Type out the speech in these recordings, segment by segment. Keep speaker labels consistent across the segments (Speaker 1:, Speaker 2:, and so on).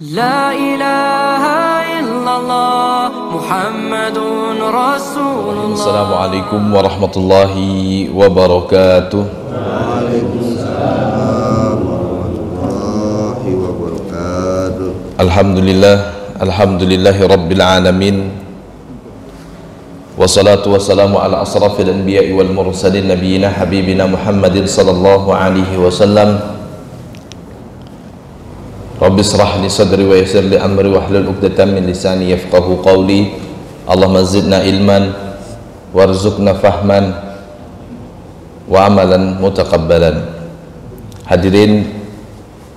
Speaker 1: لا إله إلا الله محمد رسول الله.
Speaker 2: Assalamualaikum warahmatullahi wabarakatuh.
Speaker 3: Waalaikumsalam warahmatullahi wabarakatuh.
Speaker 2: Alhamdulillahi rabbil alamin. Wassalatu wassalamu ala asrafil anbiya'i wal mursalin nabiyina habibina Muhammadin sallallahu alaihi wasallam. Rabbi israh li sadri wa yassir li amri wahlul 'uqdatam min lisani yafqahu qawli. Allahumma zidna ilman warzuqna fahman wa amalan mutaqabbalan. Hadirin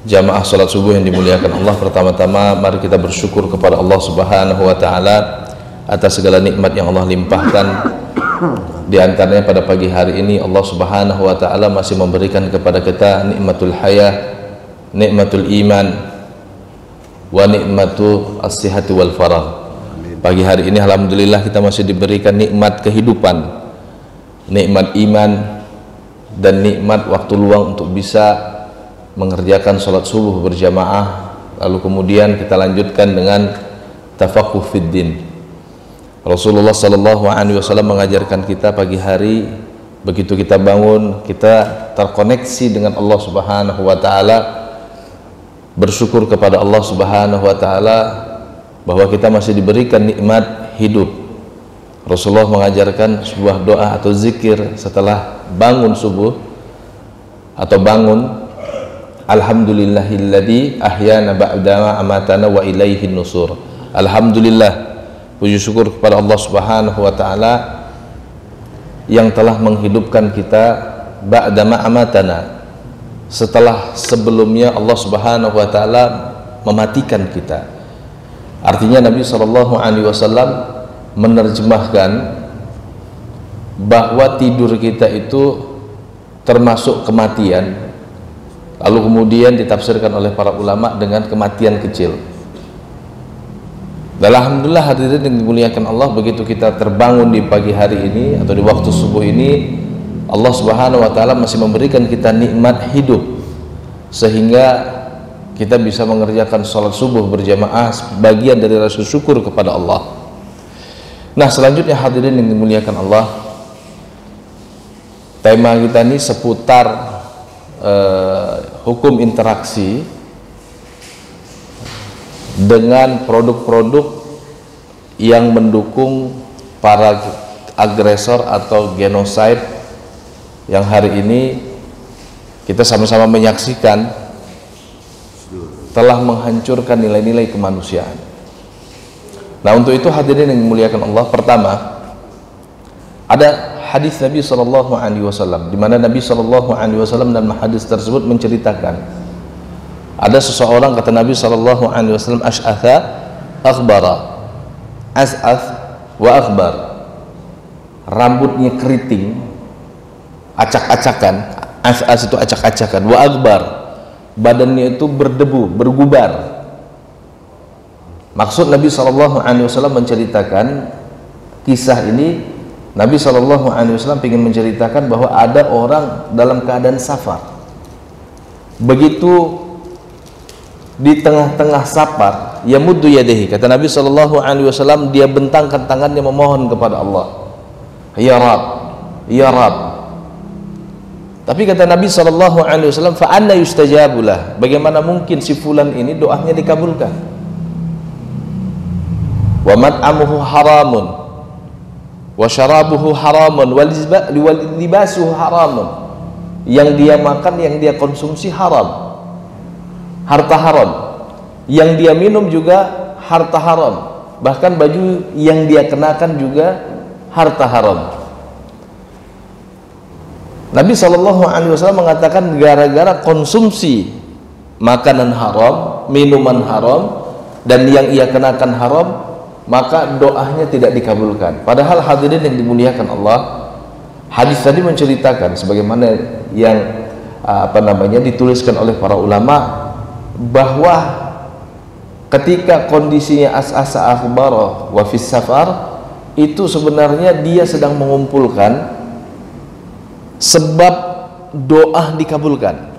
Speaker 2: jamaah salat subuh yang dimuliakan Allah, pertama-tama mari kita bersyukur kepada Allah Subhanahu wa taala atas segala nikmat yang Allah limpahkan. Di antaranya pada pagi hari ini Allah Subhanahu wa taala masih memberikan kepada kita nikmatul hayah, nikmatul iman, wa nikmatu as-sihhati wal faragh. Pagi hari ini alhamdulillah kita masih diberikan nikmat kehidupan, nikmat iman, dan nikmat waktu luang untuk bisa mengerjakan sholat subuh berjamaah. Lalu kemudian kita lanjutkan dengan tafaqquh fid din. Rasulullah sallallahu alaihi wasallam mengajarkan kita pagi hari begitu kita bangun kita terkoneksi dengan Allah Subhanahu wa taala, bersyukur kepada Allah Subhanahu wa taala bahwa kita masih diberikan nikmat hidup. Rasulullah mengajarkan sebuah doa atau zikir setelah bangun subuh atau bangun, alhamdulillahilladzi ahyana ba'da amatana wa ilaihin nusur. Alhamdulillah, puji syukur kepada Allah Subhanahu wa taala yang telah menghidupkan kita ba'da amatana, setelah sebelumnya Allah Subhanahu wa taala mematikan kita. Artinya Nabi sallallahu alaihi wasallam menerjemahkan bahwa tidur kita itu termasuk kematian. Lalu kemudian ditafsirkan oleh para ulama dengan kematian kecil. Dan alhamdulillah hadirin yang dimuliakan Allah, begitu kita terbangun di pagi hari ini atau di waktu subuh ini, Allah Subhanahu wa taala masih memberikan kita nikmat hidup sehingga kita bisa mengerjakan sholat subuh berjamaah, bagian dari rasa syukur kepada Allah. Nah, selanjutnya hadirin yang dimuliakan Allah, tema kita ini seputar hukum interaksi dengan produk-produk yang mendukung para agresor atau genosida yang hari ini kita sama-sama menyaksikan telah menghancurkan nilai-nilai kemanusiaan. Nah, untuk itu hadirin yang dimuliakan Allah, pertama ada hadis Nabi sallallahu alaihi wasallam di mana Nabi sallallahu alaihi wasallam dalam hadis tersebut menceritakan ada seseorang, kata Nabi sallallahu alaihi wasallam, as'atha akhbara, as'ath wa akhbar, rambutnya keriting, acak-acakan. As'as itu acak-acakan, wa akbar, badannya itu berdebu, bergubar. Maksud Nabi SAW menceritakan kisah ini, Nabi SAW ingin menceritakan bahwa ada orang dalam keadaan safar. Begitu di tengah-tengah safar, ya muddu yadihi, kata Nabi SAW, dia bentangkan tangannya memohon kepada Allah, ya Rab, ya Rab. Tapi kata Nabi SAW, fa anna yustajabulah, bagaimana mungkin si fulan ini doanya dikabulkan? Wa mat'amuhu haramun wa syarabuhu haramun wa libasuhu haramun, yang dia makan, yang dia konsumsi haram, harta haram, yang dia minum juga harta haram, bahkan baju yang dia kenakan juga harta haram. Nabi SAW mengatakan gara-gara konsumsi makanan haram, minuman haram, dan yang ia kenakan haram, maka doanya tidak dikabulkan. Padahal hadirin yang dimuliakan Allah, hadis tadi menceritakan sebagaimana yang dituliskan oleh para ulama, bahwa ketika kondisinya as'asa akhbara wa fis safar, itu sebenarnya dia sedang mengumpulkan sebab doa dikabulkan.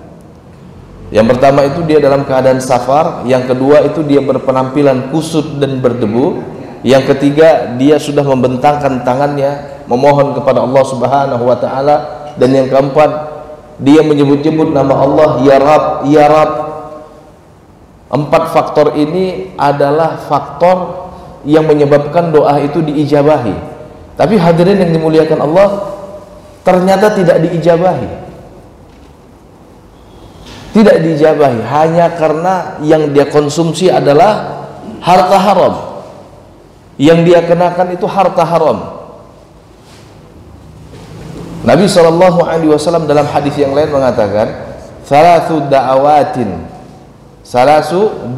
Speaker 2: Yang pertama itu dia dalam keadaan safar, yang kedua itu dia berpenampilan kusut dan berdebu, yang ketiga dia sudah membentangkan tangannya memohon kepada Allah Subhanahu wa taala, dan yang keempat dia menyebut-nyebut nama Allah, ya Rab, ya Rab. 4 faktor ini adalah faktor yang menyebabkan doa itu diijabahi. Tapi hadirin yang dimuliakan Allah, ternyata tidak diijabahi. Tidak diijabahi hanya karena yang dia konsumsi adalah harta haram. Yang dia kenakan itu harta haram. Nabi SAW dalam hadis yang lain mengatakan, salasu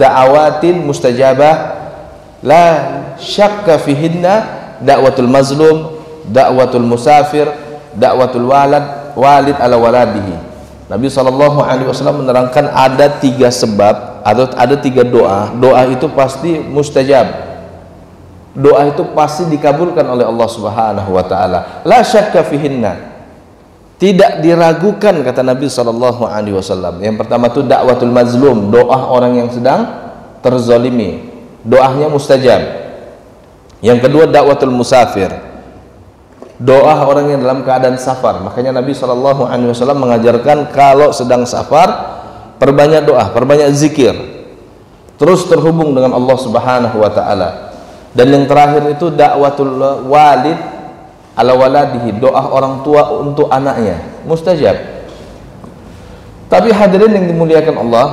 Speaker 2: da'awatin mustajabah la syakka fihinna, da'watul mazlum, da'watul musafir, da'watul walid ala waladihi. Nabi SAW menerangkan ada 3 sebab atau ada 3 doa. Doa itu pasti mustajab. Doa itu pasti dikabulkan oleh Allah Subhanahu wa taala. La syakka fihinna. Tidak diragukan, kata Nabi SAW. Yang pertama itu da'watul mazlum, doa orang yang sedang terzalimi, doanya mustajab. Yang kedua da'watul musafir, doa orang yang dalam keadaan safar. Makanya Nabi SAW mengajarkan kalau sedang safar perbanyak doa, perbanyak zikir, terus terhubung dengan Allah Subhanahu wa taala. Dan yang terakhir itu da'watul walid ala waladihi, doa orang tua untuk anaknya, mustajab. Tapi hadirin yang dimuliakan Allah,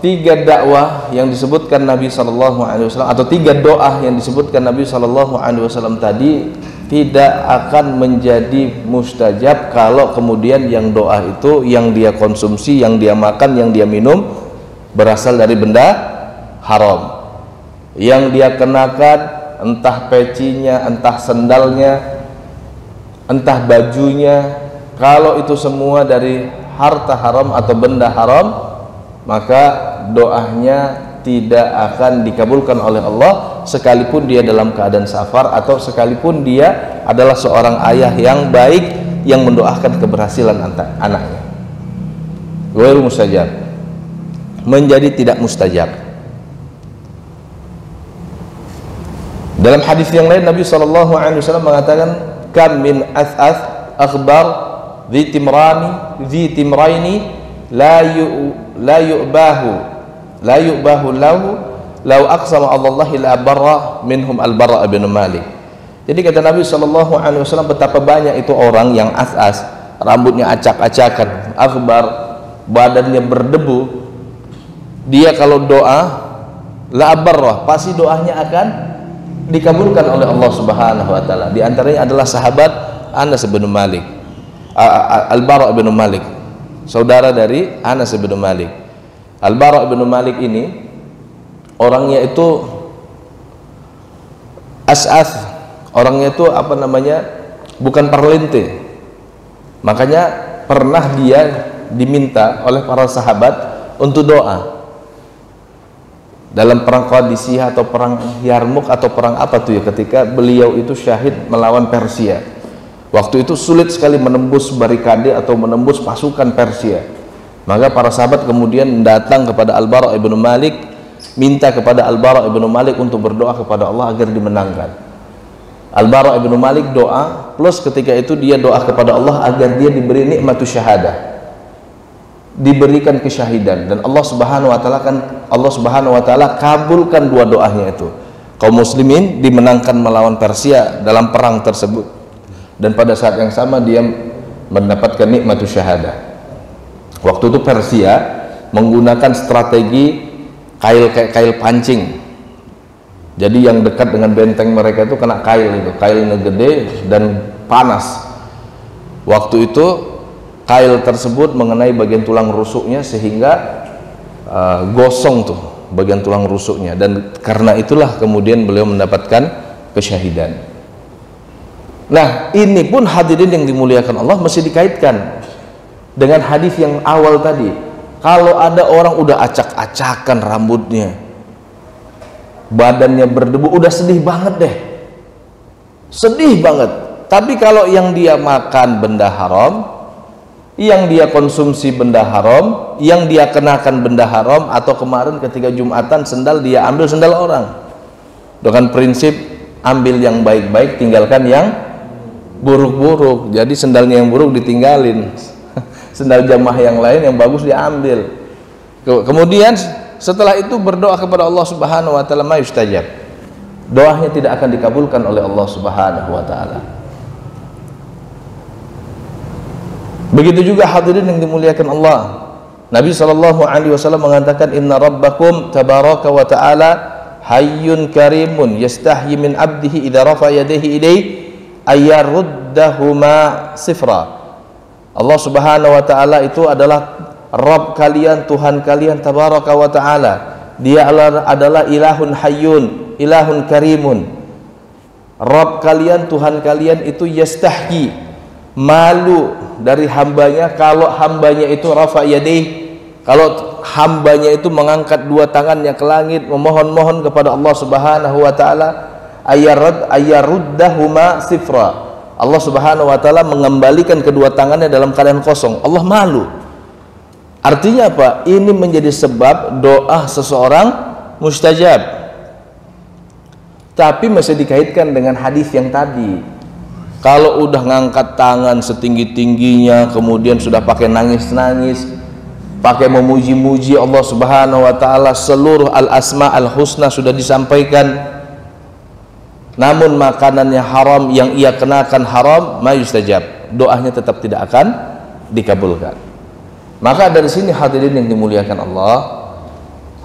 Speaker 2: 3 dakwah yang disebutkan Nabi SAW atau 3 doa yang disebutkan Nabi SAW tadi tidak akan menjadi mustajab kalau kemudian yang doa itu yang dia konsumsi, yang dia makan, yang dia minum berasal dari benda haram. Yang dia kenakan entah pecinya, entah sendalnya, entah bajunya, kalau itu semua dari harta haram atau benda haram, maka doanya tidak akan dikabulkan oleh Allah, sekalipun dia dalam keadaan safar atau sekalipun dia adalah seorang ayah yang baik yang mendoakan keberhasilan anaknya. Ghairu mustajab, menjadi tidak mustajab. Dalam hadis yang lain Nabi SAW mengatakan, kam min ath'ath akhbar dhi timraini la yu'bahu lahu law aqsama Allahi la barra minhum al-Bara' bin Malik. Jadi kata Nabi SAW, betapa banyak itu orang yang as-as, rambutnya acak-acakan, akhbar, badannya berdebu, dia kalau doa la barra, pasti doanya akan dikabulkan oleh Allah Subhanahu wa taala. Di antaranya adalah sahabat Anas bin Malik, Al-Bara' bin Malik, saudara dari Anas bin Malik. Al-Bara' bin Malik ini orangnya itu as'ath, orangnya itu apa namanya, bukan parlente. Makanya pernah dia diminta oleh para sahabat untuk doa dalam perang Qadisiyah atau perang Yarmuk atau perang apa tuh ya, ketika beliau itu syahid melawan Persia. Waktu itu sulit sekali menembus barikade atau menembus pasukan Persia. Maka para sahabat kemudian datang kepada Al-Bara' bin Malik, minta kepada Al-Bara' bin Malik untuk berdoa kepada Allah agar dimenangkan. Al-Bara' bin Malik doa, plus ketika itu dia doa kepada Allah agar dia diberi nikmatus syahadah, diberikan kesyahidan, dan Allah Subhanahu wa taala kabulkan 2 doanya itu. Kaum muslimin dimenangkan melawan Persia dalam perang tersebut, dan pada saat yang sama dia mendapatkan nikmatus syahadah. Waktu itu Persia menggunakan strategi kail pancing. Jadi yang dekat dengan benteng mereka itu kena kail, itu kailnya gede dan panas. Waktu itu kail tersebut mengenai bagian tulang rusuknya sehingga gosong tuh bagian tulang rusuknya, dan karena itulah kemudian beliau mendapatkan kesyahidan. Nah, ini pun hadirin yang dimuliakan Allah mesti dikaitkan dengan hadis yang awal tadi. Kalau ada orang udah acak-acakan rambutnya, badannya berdebu, udah sedih banget deh, sedih banget. Tapi kalau yang dia makan benda haram, yang dia konsumsi benda haram, yang dia kenakan benda haram, atau kemarin ketika Jumatan sendal dia ambil sendal orang dengan prinsip ambil yang baik-baik, tinggalkan yang buruk-buruk. Jadi sendalnya yang buruk ditinggalin, sendal jamaah yang lain yang bagus diambil. Kemudian setelah itu berdoa kepada Allah Subhanahu wa taala, ma yustajab, doanya tidak akan dikabulkan oleh Allah Subhanahu wa taala. Begitu juga hadirin yang dimuliakan Allah, Nabi SAW mengatakan, inna rabbakum tabaraka wa ta'ala hayyun karimun yastahyi min abdihi idza rafa yadayhi ilayhi ayaruddahuma sifra. Allah Subhanahu wa taala itu adalah Rabb kalian, Tuhan kalian tabaraka wa taala. Dia adalah ilahun hayyun, ilahun karimun. Rabb kalian, Tuhan kalian itu yastahyi, malu dari hambanya kalau hambanya itu rafa yadayhi, kalau hambanya itu mengangkat dua tangannya ke langit memohon-mohon kepada Allah Subhanahu wa taala, ayaruddahuma sifra. Allah Subhanahu wa taala mengembalikan kedua tangannya dalam keadaan kosong. Allah malu. Artinya apa? Ini menjadi sebab doa seseorang mustajab. Tapi masih dikaitkan dengan hadis yang tadi. Kalau udah ngangkat tangan setinggi-tingginya, kemudian sudah pakai nangis-nangis, pakai memuji-muji Allah Subhanahu wa taala, seluruh al-asma al-husna sudah disampaikan, namun makanannya haram, yang ia kenakan haram, ma yustajab, doanya tetap tidak akan dikabulkan. Maka dari sini hadirin yang dimuliakan Allah,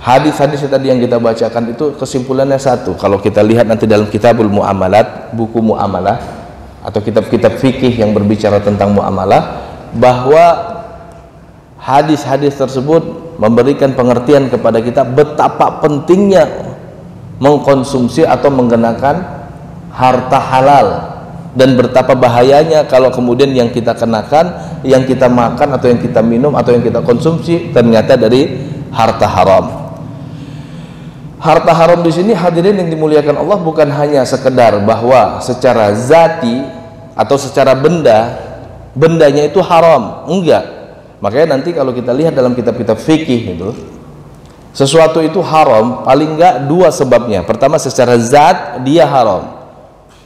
Speaker 2: hadis-hadis tadi yang kita bacakan itu kesimpulannya satu. Kalau kita lihat nanti dalam kitabul muamalat, buku muamalah atau kitab-kitab fikih yang berbicara tentang muamalah, bahwa hadis-hadis tersebut memberikan pengertian kepada kita betapa pentingnya mengkonsumsi atau menggunakan harta halal, dan betapa bahayanya kalau kemudian yang kita kenakan, yang kita makan atau yang kita minum atau yang kita konsumsi ternyata dari harta haram. Harta haram di sini hadirin yang dimuliakan Allah bukan hanya sekedar bahwa secara zati atau secara bendanya itu haram, enggak. Makanya nanti kalau kita lihat dalam kitab-kitab fikih itu, sesuatu itu haram paling enggak dua sebabnya. Pertama, secara zat dia haram,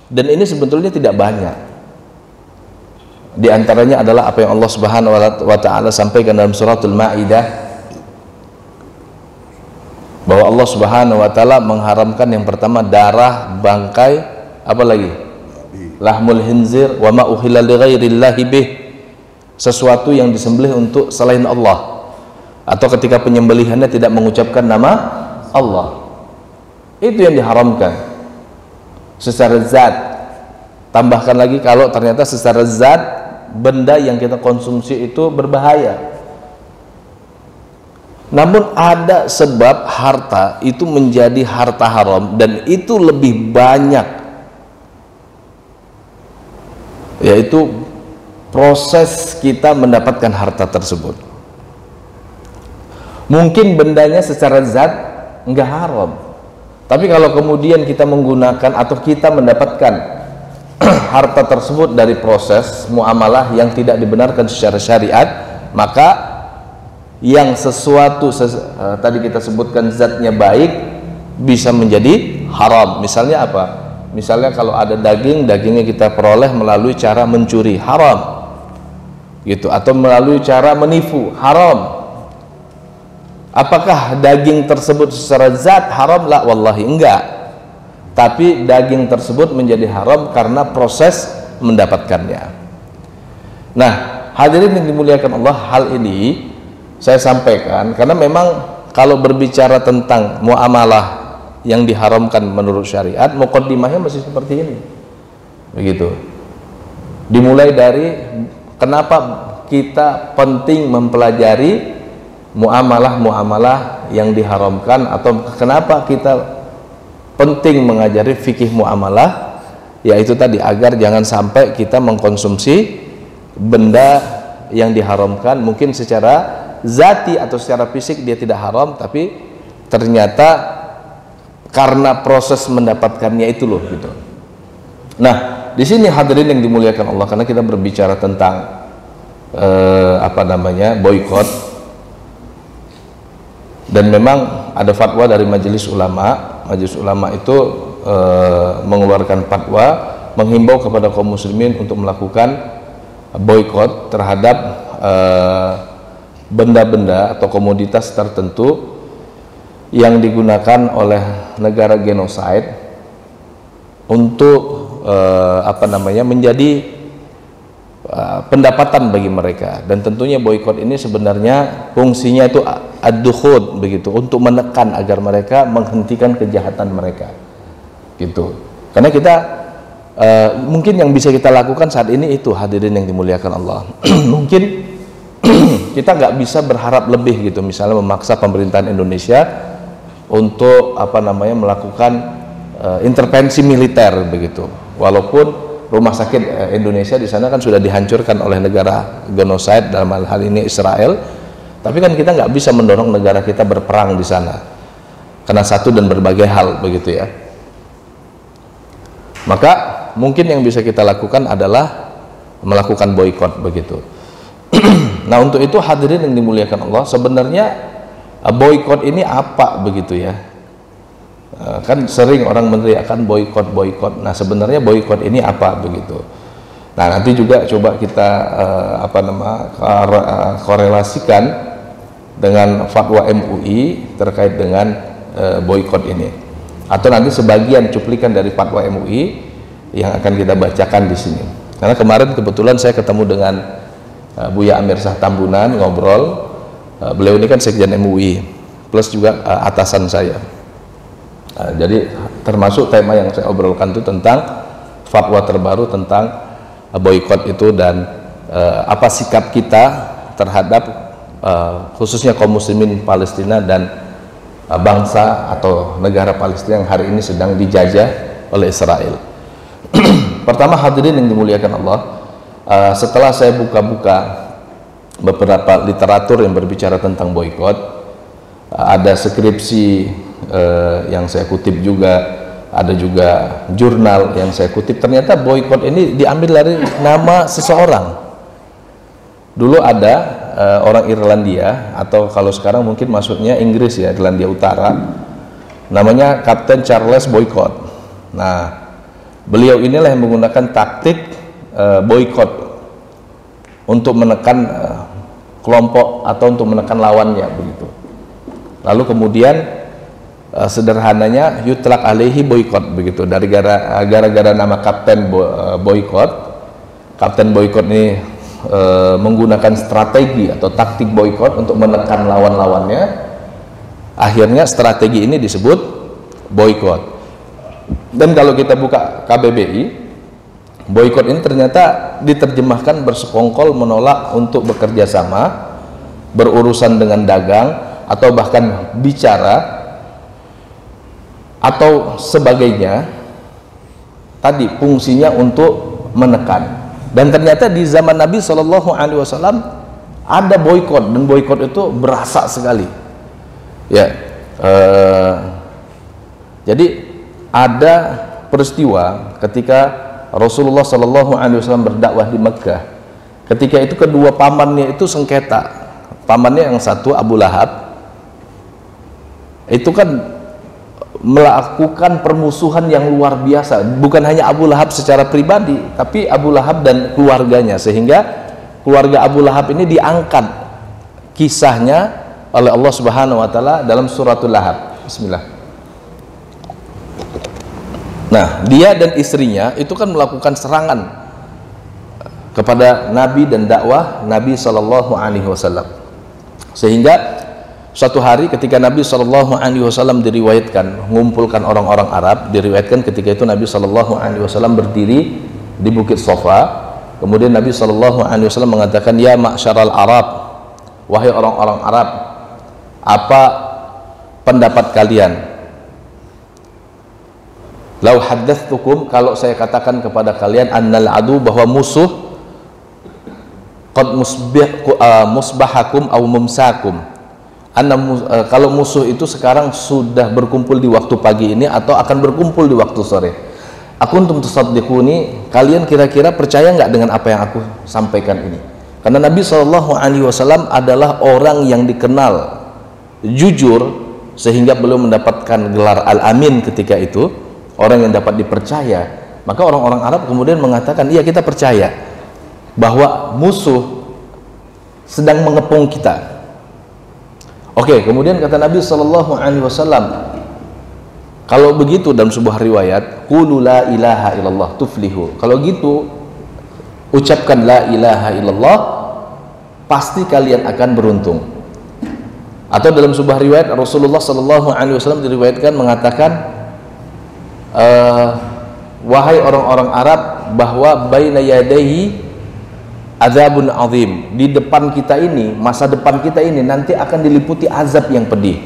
Speaker 2: dan ini sebetulnya tidak banyak. Di antaranya adalah apa yang Allah Subhanahu wa taala sampaikan dalam suratul Maidah, bahwa Allah Subhanahu wa taala mengharamkan yang pertama darah, bangkai, apa lagi? Lahmul hinzir wa ma uhilla li ghairillahi bih, sesuatu yang disembelih untuk selain Allah, atau ketika penyembelihannya tidak mengucapkan nama Allah. Itu yang diharamkan secara zat. Tambahkan lagi kalau ternyata secara zat benda yang kita konsumsi itu berbahaya. Namun ada sebab harta itu menjadi harta haram, dan itu lebih banyak, yaitu proses kita mendapatkan harta tersebut. Mungkin bendanya secara zat enggak haram, tapi kalau kemudian kita menggunakan atau kita mendapatkan harta tersebut dari proses muamalah yang tidak dibenarkan secara syariat, maka yang sesuatu tadi kita sebutkan zatnya baik bisa menjadi haram. Misalnya apa? Misalnya kalau ada dagingnya kita peroleh melalui cara mencuri, haram gitu, atau melalui cara menipu, haram. Apakah daging tersebut secara zat haram? La, wallahi enggak. Tapi daging tersebut menjadi haram karena proses mendapatkannya. Nah, hadirin yang dimuliakan Allah, hal ini saya sampaikan karena memang kalau berbicara tentang muamalah yang diharamkan menurut syariat, muqaddimahnya masih seperti ini. Begitu. Dimulai dari kenapa kita penting mempelajari muamalah-muamalah yang diharamkan, atau kenapa kita penting mengajari fikih muamalah, yaitu tadi agar jangan sampai kita mengkonsumsi benda yang diharamkan. Mungkin secara zati atau secara fisik dia tidak haram, tapi ternyata karena proses mendapatkannya itu loh gitu. Nah, di sini hadirin yang dimuliakan Allah, karena kita berbicara tentang boikot. Dan memang ada fatwa dari Majelis Ulama. Majelis Ulama itu mengeluarkan fatwa menghimbau kepada kaum muslimin untuk melakukan boikot terhadap benda-benda atau komoditas tertentu yang digunakan oleh negara genosid untuk menjadi pendapatan bagi mereka. Dan tentunya boikot ini sebenarnya fungsinya itu ad-dukhud, begitu, untuk menekan agar mereka menghentikan kejahatan mereka, gitu. Karena kita mungkin yang bisa kita lakukan saat ini itu, hadirin yang dimuliakan Allah. Mungkin kita nggak bisa berharap lebih, gitu, misalnya memaksa pemerintahan Indonesia untuk melakukan intervensi militer, begitu. Walaupun rumah sakit Indonesia di sana kan sudah dihancurkan oleh negara genosid, dalam hal ini Israel, tapi kan kita nggak bisa mendorong negara kita berperang di sana karena satu dan berbagai hal, begitu ya. Maka mungkin yang bisa kita lakukan adalah melakukan boikot, begitu. Nah, untuk itu hadirin yang dimuliakan Allah, sebenarnya boikot ini apa, begitu ya? Kan sering orang meneriakkan boikot. Nah, sebenarnya boikot ini apa, begitu. Nah, nanti juga coba kita korelasikan dengan fatwa MUI terkait dengan boikot ini, atau nanti sebagian cuplikan dari fatwa MUI yang akan kita bacakan di sini. Karena kemarin kebetulan saya ketemu dengan Buya Amir Shah Tambunan, ngobrol. Beliau ini kan sekjen MUI plus juga atasan saya. Jadi termasuk tema yang saya obrolkan itu tentang fatwa terbaru tentang boikot itu dan apa sikap kita terhadap khususnya kaum muslimin Palestina dan bangsa atau negara Palestina yang hari ini sedang dijajah oleh Israel. Pertama, hadirin yang dimuliakan Allah, setelah saya buka-buka beberapa literatur yang berbicara tentang boikot, ada skripsi yang saya kutip juga, ada juga jurnal yang saya kutip. Ternyata boikot ini diambil dari nama seseorang. Dulu ada orang Irlandia, atau kalau sekarang mungkin maksudnya Inggris ya, Irlandia Utara, namanya Kapten Charles Boycott. Nah, beliau inilah yang menggunakan taktik boikot untuk menekan kelompok atau untuk menekan lawannya, begitu. Lalu kemudian sederhananya yutlaq alaihi boykot, begitu, dari gara-gara nama Kapten Boykot. Kapten Boykot ini menggunakan strategi atau taktik boykot untuk menekan lawan-lawannya. Akhirnya strategi ini disebut boykot. Dan kalau kita buka KBBI, boykot ini ternyata diterjemahkan bersekongkol, menolak untuk bekerja sama, berurusan dengan dagang, atau bahkan bicara atau sebagainya. Tadi fungsinya untuk menekan. Dan ternyata di zaman Nabi SAW ada boikot, dan boikot itu berasa sekali ya. Jadi ada peristiwa ketika Rasulullah SAW berdakwah di Mekah. Ketika itu kedua pamannya itu sengketa. Pamannya yang satu, Abu Lahab, itu kan melakukan permusuhan yang luar biasa. Bukan hanya Abu Lahab secara pribadi, tapi Abu Lahab dan keluarganya, sehingga keluarga Abu Lahab ini diangkat kisahnya oleh Allah Subhanahu wa taala dalam suratul Lahab. Bismillah. Nah, dia dan istrinya itu kan melakukan serangan kepada Nabi dan dakwah Nabi SAW. Sehingga suatu hari ketika Nabi SAW diriwayatkan mengumpulkan orang-orang Arab, diriwayatkan ketika itu Nabi SAW berdiri di Bukit Sofa. Kemudian Nabi SAW mengatakan, ya ma'syaral Arab, wahai orang-orang Arab, apa pendapat kalian? Lau haddatsukum, kalau saya katakan kepada kalian, annal adu, bahwa musuh, qad musbahakum aw mumsakum, kalau musuh itu sekarang sudah berkumpul di waktu pagi ini atau akan berkumpul di waktu sore. Akuntum tusaddiquni, kalian kira-kira percaya nggak dengan apa yang aku sampaikan ini? Karena Nabi SAW adalah orang yang dikenal jujur, sehingga belum mendapatkan gelar Al-Amin ketika itu, orang yang dapat dipercaya. Maka orang-orang Arab kemudian mengatakan, iya kita percaya bahwa musuh sedang mengepung kita. Oke, kemudian kata Nabi SAW, kalau begitu dalam sebuah riwayat, qulu la ilaha illallah tuflihu. Kalau gitu, ucapkan la ilaha illallah, pasti kalian akan beruntung. Atau dalam sebuah riwayat Rasulullah SAW diriwayatkan mengatakan, wahai orang-orang Arab, bahwa baina yadayhi azabun azim, di depan kita ini, masa depan kita ini nanti akan diliputi azab yang pedih.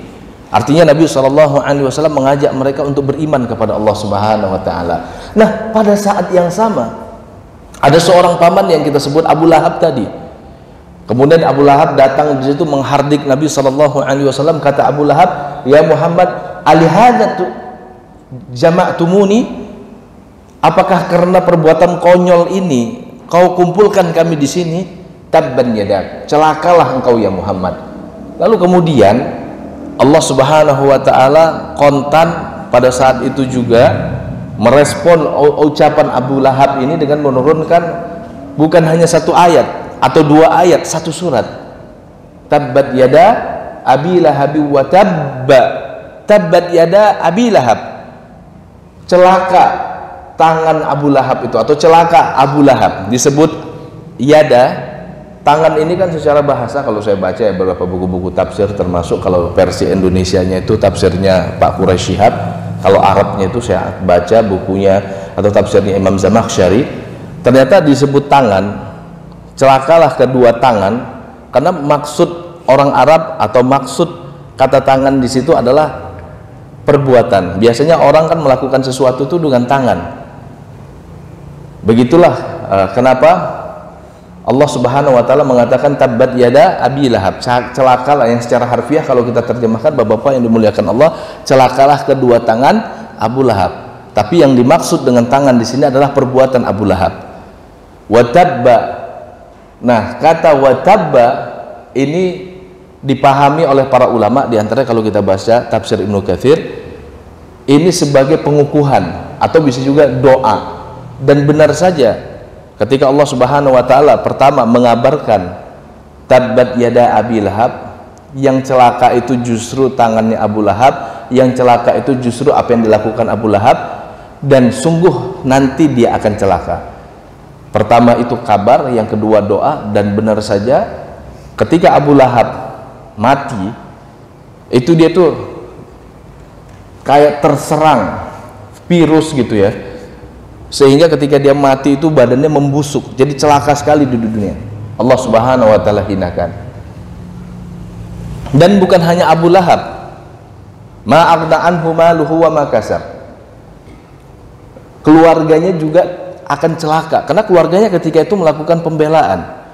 Speaker 2: Artinya Nabi SAW mengajak mereka untuk beriman kepada Allah Subhanahu wa Ta'ala. Nah, pada saat yang sama ada seorang paman yang kita sebut Abu Lahab tadi. Kemudian Abu Lahab datang di situ menghardik Nabi SAW. Kata Abu Lahab, ya Muhammad, alihadatu jama'tumuni, apakah karena perbuatan konyol ini kau kumpulkan kami di sini? Tabban yadak, celakalah engkau ya Muhammad. Lalu kemudian Allah Subhanahu wa Ta'ala kontan pada saat itu juga merespon ucapan Abu Lahab ini dengan menurunkan bukan hanya satu ayat atau dua ayat, satu surat. Tabbat yada abi lahabi wa tabba, tabbat yada abi lahab, celaka tangan Abu Lahab itu, atau celaka Abu Lahab. Disebut yada, tangan ini kan secara bahasa, kalau saya baca ya beberapa buku-buku tafsir, termasuk kalau versi Indonesianya itu tafsirnya Pak Quraisy Shihab, kalau Arabnya itu saya baca bukunya atau tafsirnya Imam Zamakhsyari, ternyata disebut tangan, celakalah kedua tangan, karena maksud orang Arab atau maksud kata tangan di situ adalah perbuatan. Biasanya orang kan melakukan sesuatu itu dengan tangan. Begitulah kenapa Allah Subhanahu wa Ta'ala mengatakan tabbat yada abi lahab, celakalah, yang secara harfiah kalau kita terjemahkan Bapak-bapak yang dimuliakan Allah, celakalah kedua tangan Abu Lahab. Tapi yang dimaksud dengan tangan di sini adalah perbuatan Abu Lahab. Wa tabba. Nah, kata watabba ini dipahami oleh para ulama, diantaranya kalau kita baca tafsir Ibnu Katsir, ini sebagai pengukuhan atau bisa juga doa. Dan benar saja ketika Allah Subhanahu wa Ta'ala pertama mengabarkan tabbat yada abi lahab, yang celaka itu justru tangannya Abu Lahab, yang celaka itu justru apa yang dilakukan Abu Lahab, dan sungguh nanti dia akan celaka. Pertama itu kabar, yang kedua doa. Dan benar saja ketika Abu Lahab mati, itu dia tuh kayak terserang virus gitu ya, sehingga ketika dia mati itu badannya membusuk, jadi celaka sekali di dunia. Allah Subhanahu wa Ta'ala hinakan. Dan bukan hanya Abu Lahab, ma aghna anhu maluhu wa ma kasab, keluarganya juga akan celaka, karena keluarganya ketika itu melakukan pembelaan.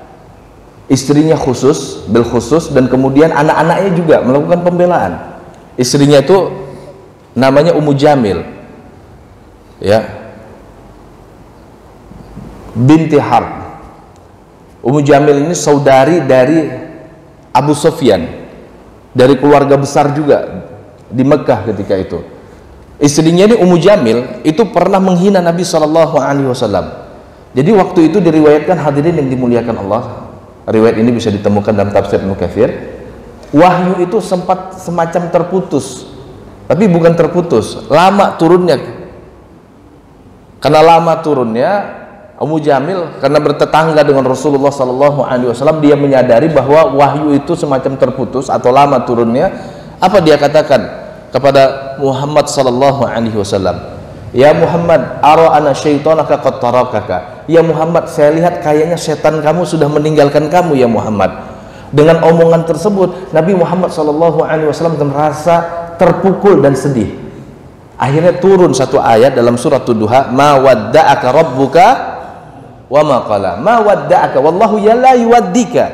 Speaker 2: Istrinya khusus, bil khusus, dan kemudian anak-anaknya juga melakukan pembelaan. Istrinya itu namanya Ummu Jamil, ya, binti Harb. Ummu Jamil ini saudari dari Abu Sufyan, dari keluarga besar juga di Mekah ketika itu. Istrinya ini Ummu Jamil itu pernah menghina Nabi SAW. Jadi waktu itu diriwayatkan, hadirin yang dimuliakan Allah, riwayat ini bisa ditemukan dalam tafsir Ibnu Katsir, wahyu itu sempat semacam terputus, tapi bukan terputus, lama turunnya. Karena lama turunnya, Ummu Jamil karena bertetangga dengan Rasulullah SAW, dia menyadari bahwa wahyu itu semacam terputus atau lama turunnya. Apa dia katakan kepada Muhammad SAW? Ya Muhammad, ara ana syaitonaka qad tarakaka. Ya Muhammad, saya lihat kayaknya setan kamu sudah meninggalkan kamu ya Muhammad. Dengan omongan tersebut, Nabi Muhammad SAW merasa terpukul dan sedih. Akhirnya turun satu ayat dalam surat Duha, ma wadda'aka rabbuka wa ma qala. Ma wadda'aka wallahu la yuwaddika.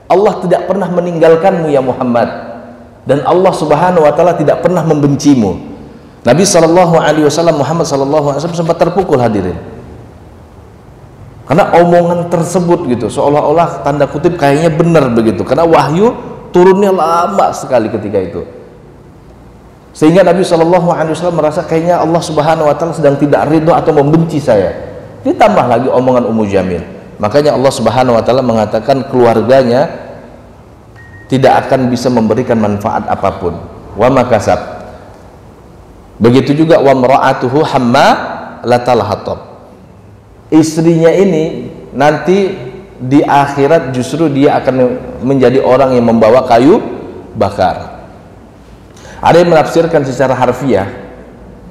Speaker 2: Allah tidak pernah meninggalkanmu ya Muhammad, dan Allah Subhanahu wa Ta'ala tidak pernah membencimu. Nabi SAW, Muhammad SAW sempat terpukul, hadirin. Karena omongan tersebut gitu seolah-olah tanda kutip kayaknya benar begitu, karena wahyu turunnya lama sekali ketika itu, sehingga Nabi SAW merasa kayaknya Allah Subhanahu Wa Taala sedang tidak ridho atau membenci saya. Ditambah lagi omongan Ummu Jamil, makanya Allah Subhanahu Wa Taala mengatakan keluarganya tidak akan bisa memberikan manfaat apapun. Wa makasab. Begitu juga wa mar'atuhu hammalatal hatab. Istrinya ini nanti di akhirat justru dia akan menjadi orang yang membawa kayu bakar. Ada yang menafsirkan secara harfiah,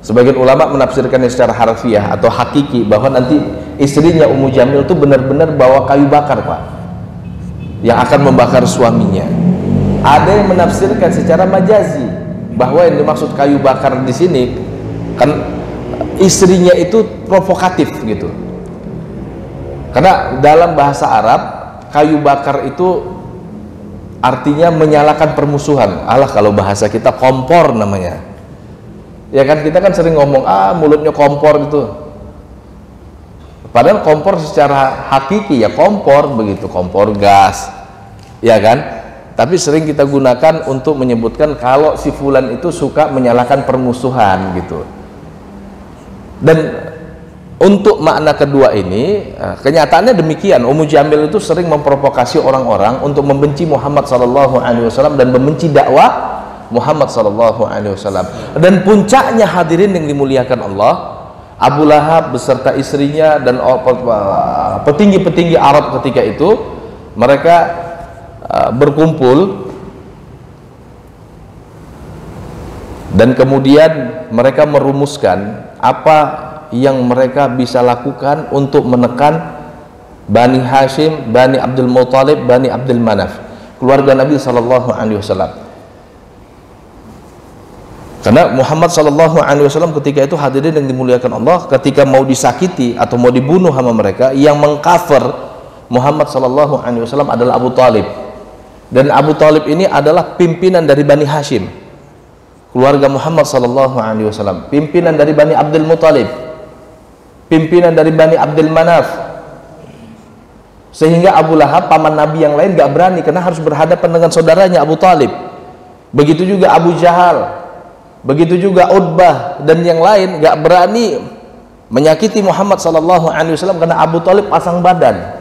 Speaker 2: sebagian ulama menafsirkan secara harfiah atau hakiki, bahwa nanti istrinya Ummu Jamil itu benar-benar bawa kayu bakar, Pak, yang akan membakar suaminya. Ada yang menafsirkan secara majazi, bahwa yang dimaksud kayu bakar di sini kan istrinya itu provokatif gitu. Karena dalam bahasa Arab kayu bakar itu artinya menyalakan permusuhan. Alah, kalau bahasa kita kompor namanya. Ya kan, kita kan sering ngomong mulutnya kompor gitu. Padahal kompor secara hakiki ya kompor begitu, kompor gas. Ya kan? Tapi sering kita gunakan untuk menyebutkan kalau si fulan itu suka menyalakan permusuhan gitu. Dan untuk makna kedua ini, kenyataannya demikian. Ummu Jamil itu sering memprovokasi orang-orang untuk membenci Muhammad SAW dan membenci dakwah Muhammad SAW. Dan puncaknya hadirin yang dimuliakan Allah, Abu Lahab beserta istrinya dan petinggi-petinggi Arab ketika itu, mereka berkumpul dan kemudian mereka merumuskan apa yang mereka bisa lakukan untuk menekan Bani Hashim, Bani Abdul Muttalib, Bani Abdul Manaf, keluarga Nabi SAW. Karena Muhammad SAW ketika itu, hadirin yang dimuliakan Allah, ketika mau disakiti atau mau dibunuh sama mereka, yang mengcover Muhammad SAW adalah Abu Talib. Dan Abu Talib ini adalah pimpinan dari Bani Hashim, keluarga Muhammad SAW, pimpinan dari Bani Abdul Muttalib, pimpinan dari Bani Abdul Manaf. Sehingga Abu Lahab, paman Nabi yang lain, gak berani karena harus berhadapan dengan saudaranya Abu Talib. Begitu juga Abu Jahal, begitu juga Utbah dan yang lain gak berani menyakiti Muhammad SAW karena Abu Talib pasang badan.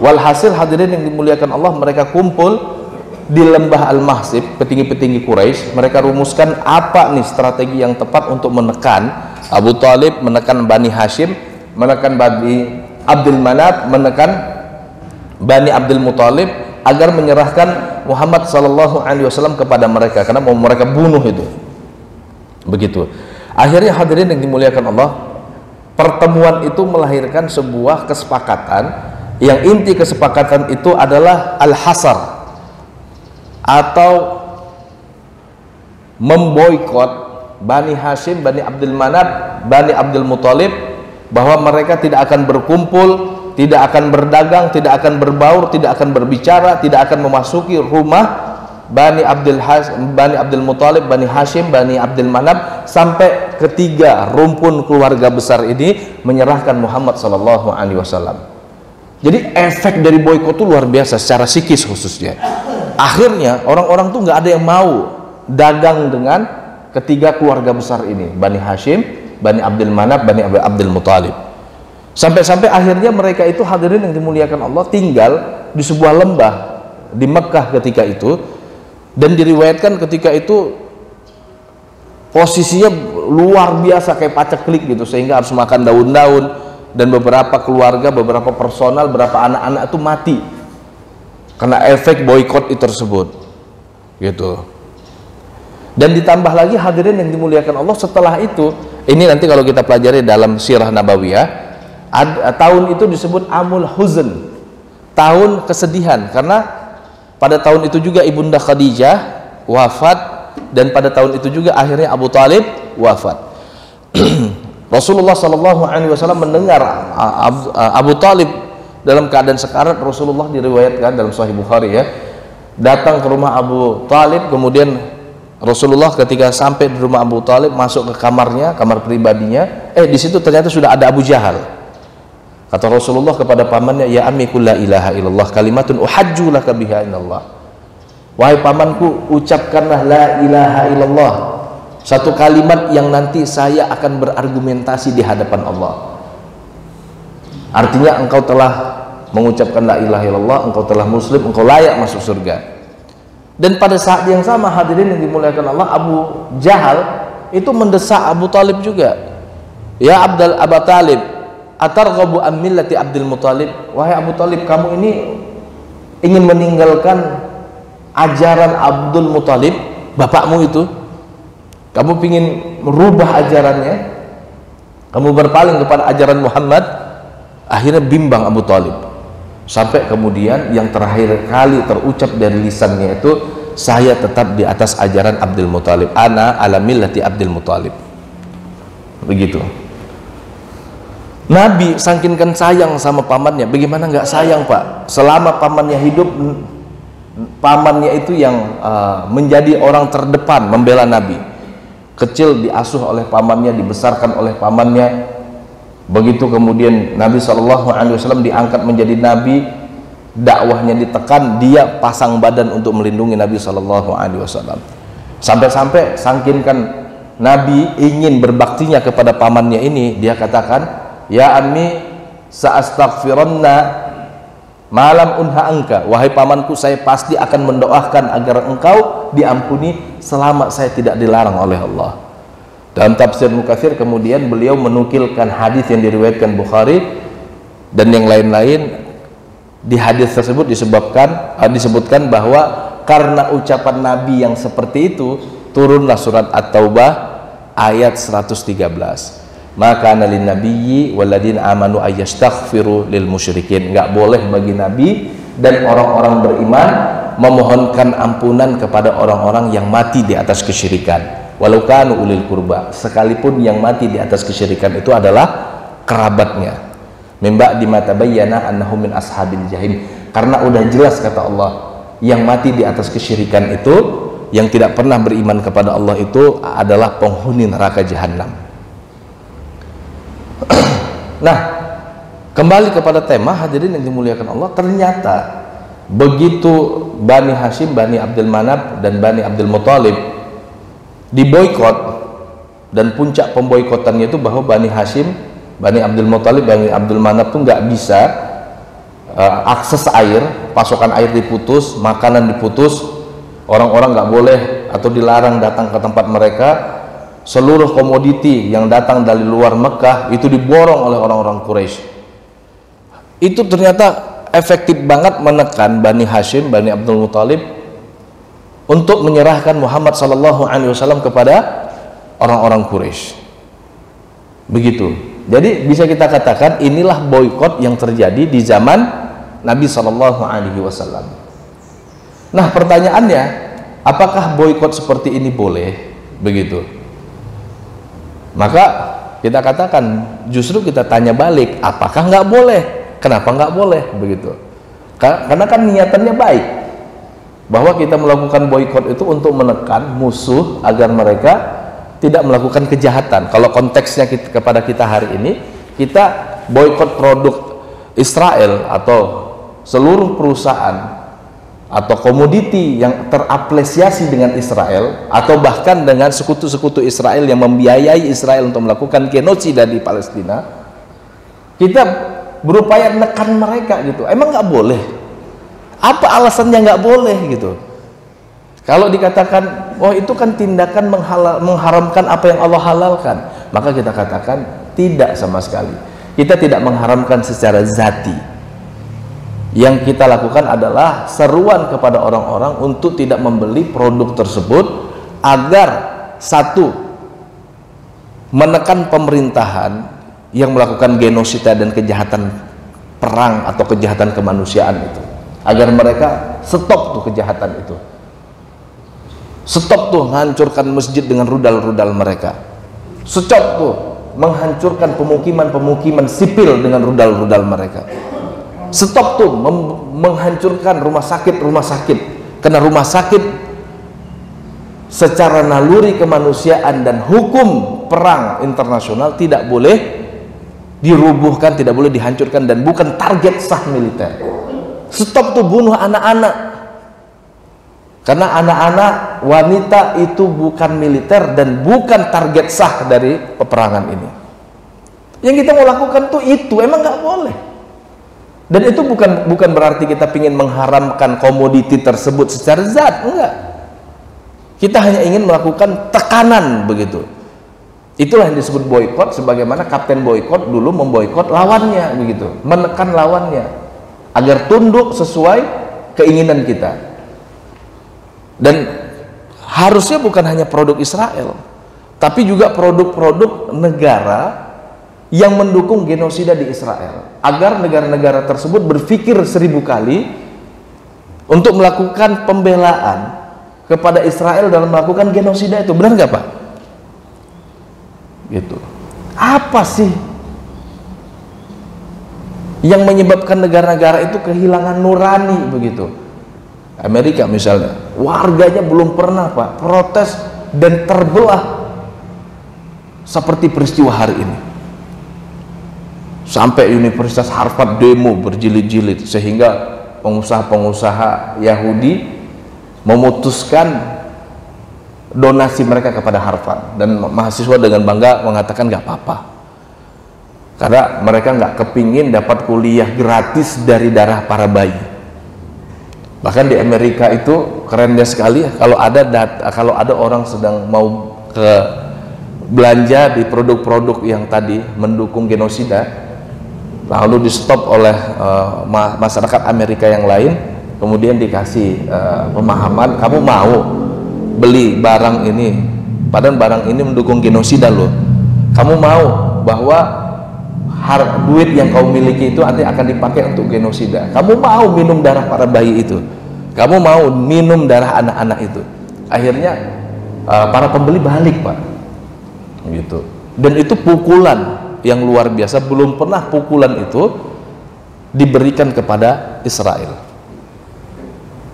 Speaker 2: Walhasil hadirin yang dimuliakan Allah, mereka kumpul di lembah Al-Mahsib, petinggi-petinggi Quraisy. Mereka rumuskan apa nih strategi yang tepat untuk menekan Abu Talib, menekan Bani Hashim, menekan Bani Abdul Manaf, menekan Bani Abdul Muttalib, agar menyerahkan Muhammad SAW kepada mereka, karena mau mereka bunuh itu. Begitu. Akhirnya hadirin yang dimuliakan Allah, pertemuan itu melahirkan sebuah kesepakatan, yang inti kesepakatan itu adalah al-hasar, atau memboikot Bani Hashim, Bani Abdul Manaf, Bani Abdul Muttalib, bahwa mereka tidak akan berkumpul, tidak akan berdagang, tidak akan berbaur, tidak akan berbicara, tidak akan memasuki rumah Bani Abdul Muttalib, Bani Hashim, Bani Abdul Manaf, sampai ketiga rumpun keluarga besar ini menyerahkan Muhammad SAW. Jadi efek dari boikot itu luar biasa secara psikis khususnya. Akhirnya orang-orang tuh nggak ada yang mau dagang dengan ketiga keluarga besar ini, Bani Hashim, Bani Abdul Manaf, Bani Abdul Muttalib. Sampai-sampai akhirnya mereka itu, hadirin yang dimuliakan Allah, tinggal di sebuah lembah di Mekah ketika itu. Dan diriwayatkan ketika itu posisinya luar biasa kayak paceklik gitu, sehingga harus makan daun-daun, dan beberapa keluarga, beberapa personal, beberapa anak-anak itu mati karena efek boikot itu tersebut gitu. Dan ditambah lagi hadirin yang dimuliakan Allah, setelah itu, ini nanti kalau kita pelajari dalam sirah Nabawiyah, tahun itu disebut Amul Huzn, tahun kesedihan, karena pada tahun itu juga Ibunda Khadijah wafat, dan pada tahun itu juga akhirnya Abu Talib wafat. Rasulullah SAW mendengar Abu Talib dalam keadaan sekarat. Rasulullah diriwayatkan dalam Sahih Bukhari ya, datang ke rumah Abu Talib, kemudian Rasulullah ketika sampai di rumah Abu Talib masuk ke kamarnya, kamar pribadinya, di situ ternyata sudah ada Abu Jahal. Kata Rasulullah kepada pamannya, ya ammi qul la ilaha illallah kalimatun uhajju laka biha inallah. Wahai pamanku, ucapkanlah la ilaha illallah, satu kalimat yang nanti saya akan berargumentasi di hadapan Allah. Artinya engkau telah mengucapkan la ilaha illallah, engkau telah muslim, engkau layak masuk surga. Dan pada saat yang sama, hadirin yang dimuliakan Allah, Abu Jahal itu mendesak Abu Talib juga. Ya Abu Talib, atarghabu an millati Abdul Muthalib. Wahai Abu Talib, kamu ini ingin meninggalkan ajaran Abdul Muthalib, bapakmu itu? Kamu ingin merubah ajarannya, kamu berpaling kepada ajaran Muhammad? Akhirnya bimbang Abu Talib, sampai kemudian yang terakhir kali terucap dari lisannya itu, saya tetap di atas ajaran Abdul Muthalib, ana ala millati Abdul Muthalib. Begitu. Nabi saking sayang sama pamannya, bagaimana nggak sayang Pak? Selama pamannya hidup, pamannya itu yang menjadi orang terdepan membela Nabi. Kecil diasuh oleh pamannya, dibesarkan oleh pamannya. Begitu kemudian Nabi SAW diangkat menjadi Nabi, dakwahnya ditekan, dia pasang badan untuk melindungi Nabi SAW. Sampai-sampai saking Nabi ingin berbaktinya kepada pamannya ini, dia katakan, ya ammi sa'astaghfiranna malam unha angka. Wahai pamanku, saya pasti akan mendoakan agar engkau diampuni selama saya tidak dilarang oleh Allah. Dalam tafsir Mukatsir kemudian beliau menukilkan hadis yang diriwayatkan Bukhari dan yang lain-lain. Di hadis tersebut disebutkan bahwa karena ucapan Nabi yang seperti itu, turunlah surat At-Taubah ayat 113. Maka lin nabiyyi waladina amanu ayastaghfiru lil musyrikin. Enggak boleh bagi Nabi dan orang-orang beriman memohonkan ampunan kepada orang-orang yang mati di atas kesyirikan, walau kanu ulil qurba, sekalipun yang mati di atas kesyirikan itu adalah kerabatnya. Mimba di mata bayyana annahum min ashabil jahim, karena udah jelas kata Allah, yang mati di atas kesyirikan itu, yang tidak pernah beriman kepada Allah itu adalah penghuni neraka jahanam. Nah, kembali kepada tema, hadirin yang dimuliakan Allah, ternyata begitu Bani Hashim, Bani Abdul Manaf dan Bani Abdul Muthalib diboikot, dan puncak pemboikotannya itu bahwa Bani Hashim, Bani Abdul Muthalib, Bani Abdul Manaf itu nggak bisa akses air, pasokan air diputus, makanan diputus, orang-orang nggak boleh atau dilarang datang ke tempat mereka. Seluruh komoditi yang datang dari luar Mekah itu diborong oleh orang-orang Quraisy. Itu ternyata efektif banget menekan Bani Hashim, Bani Abdul Muthalib untuk menyerahkan Muhammad SAW kepada orang-orang Quraisy. Begitu. Jadi bisa kita katakan inilah boikot yang terjadi di zaman Nabi SAW. Nah, pertanyaannya, apakah boikot seperti ini boleh? Begitu. Maka kita katakan, justru kita tanya balik, apakah nggak boleh? Kenapa nggak boleh? Begitu. Karena kan niatannya baik, bahwa kita melakukan boikot itu untuk menekan musuh agar mereka tidak melakukan kejahatan. Kalau konteksnya kepada kita hari ini, kita boikot produk Israel atau seluruh perusahaan atau komoditi yang terapresiasi dengan Israel, atau bahkan dengan sekutu-sekutu Israel yang membiayai Israel untuk melakukan genosida di Palestina, kita berupaya menekan mereka gitu. Emang nggak boleh? Apa alasannya nggak boleh gitu? Kalau dikatakan, oh itu kan tindakan mengharamkan apa yang Allah halalkan, maka kita katakan tidak sama sekali. Kita tidak mengharamkan secara zati. Yang kita lakukan adalah seruan kepada orang-orang untuk tidak membeli produk tersebut, agar satu, menekan pemerintahan yang melakukan genosida dan kejahatan perang atau kejahatan kemanusiaan itu, agar mereka stop tuh kejahatan itu, stop tuh menghancurkan masjid dengan rudal-rudal mereka, stop tuh menghancurkan pemukiman-pemukiman sipil dengan rudal-rudal mereka, stop tuh menghancurkan rumah sakit, karena rumah sakit secara naluri kemanusiaan dan hukum perang internasional tidak boleh dirubuhkan, tidak boleh dihancurkan, dan bukan target sah militer. Stop tuh bunuh anak-anak, karena anak-anak wanita itu bukan militer dan bukan target sah dari peperangan ini. Yang kita mau lakukan tuh itu emang nggak boleh. Dan itu bukan berarti kita ingin mengharamkan komoditi tersebut secara zat, enggak. Kita hanya ingin melakukan tekanan begitu. Itulah yang disebut boykot, sebagaimana Kapten Boykot dulu memboikot lawannya begitu, menekan lawannya agar tunduk sesuai keinginan kita. Dan harusnya bukan hanya produk Israel, tapi juga produk-produk negara yang mendukung genosida di Israel, agar negara-negara tersebut berpikir 1000 kali untuk melakukan pembelaan kepada Israel dalam melakukan genosida itu. Benar nggak Pak? Gitu. Apa sih yang menyebabkan negara-negara itu kehilangan nurani begitu? Amerika misalnya, warganya belum pernah Pak protes dan terbelah seperti peristiwa hari ini. Sampai Universitas Harvard demo berjilid-jilid, sehingga pengusaha-pengusaha Yahudi memutuskan donasi mereka kepada Harvard, dan mahasiswa dengan bangga mengatakan nggak apa-apa, karena mereka nggak kepingin dapat kuliah gratis dari darah para bayi. Bahkan di Amerika itu kerennya sekali, kalau ada orang sedang mau ke belanja di produk-produk yang tadi mendukung genosida, lalu di stop oleh masyarakat Amerika yang lain, kemudian dikasih pemahaman, kamu mau beli barang ini, padahal barang ini mendukung genosida loh, kamu mau bahwa duit yang kau miliki itu nanti akan dipakai untuk genosida, kamu mau minum darah para bayi itu, kamu mau minum darah anak-anak itu. Akhirnya para pembeli balik Pak gitu. Dan itu pukulan yang luar biasa, belum pernah pukulan itu diberikan kepada Israel.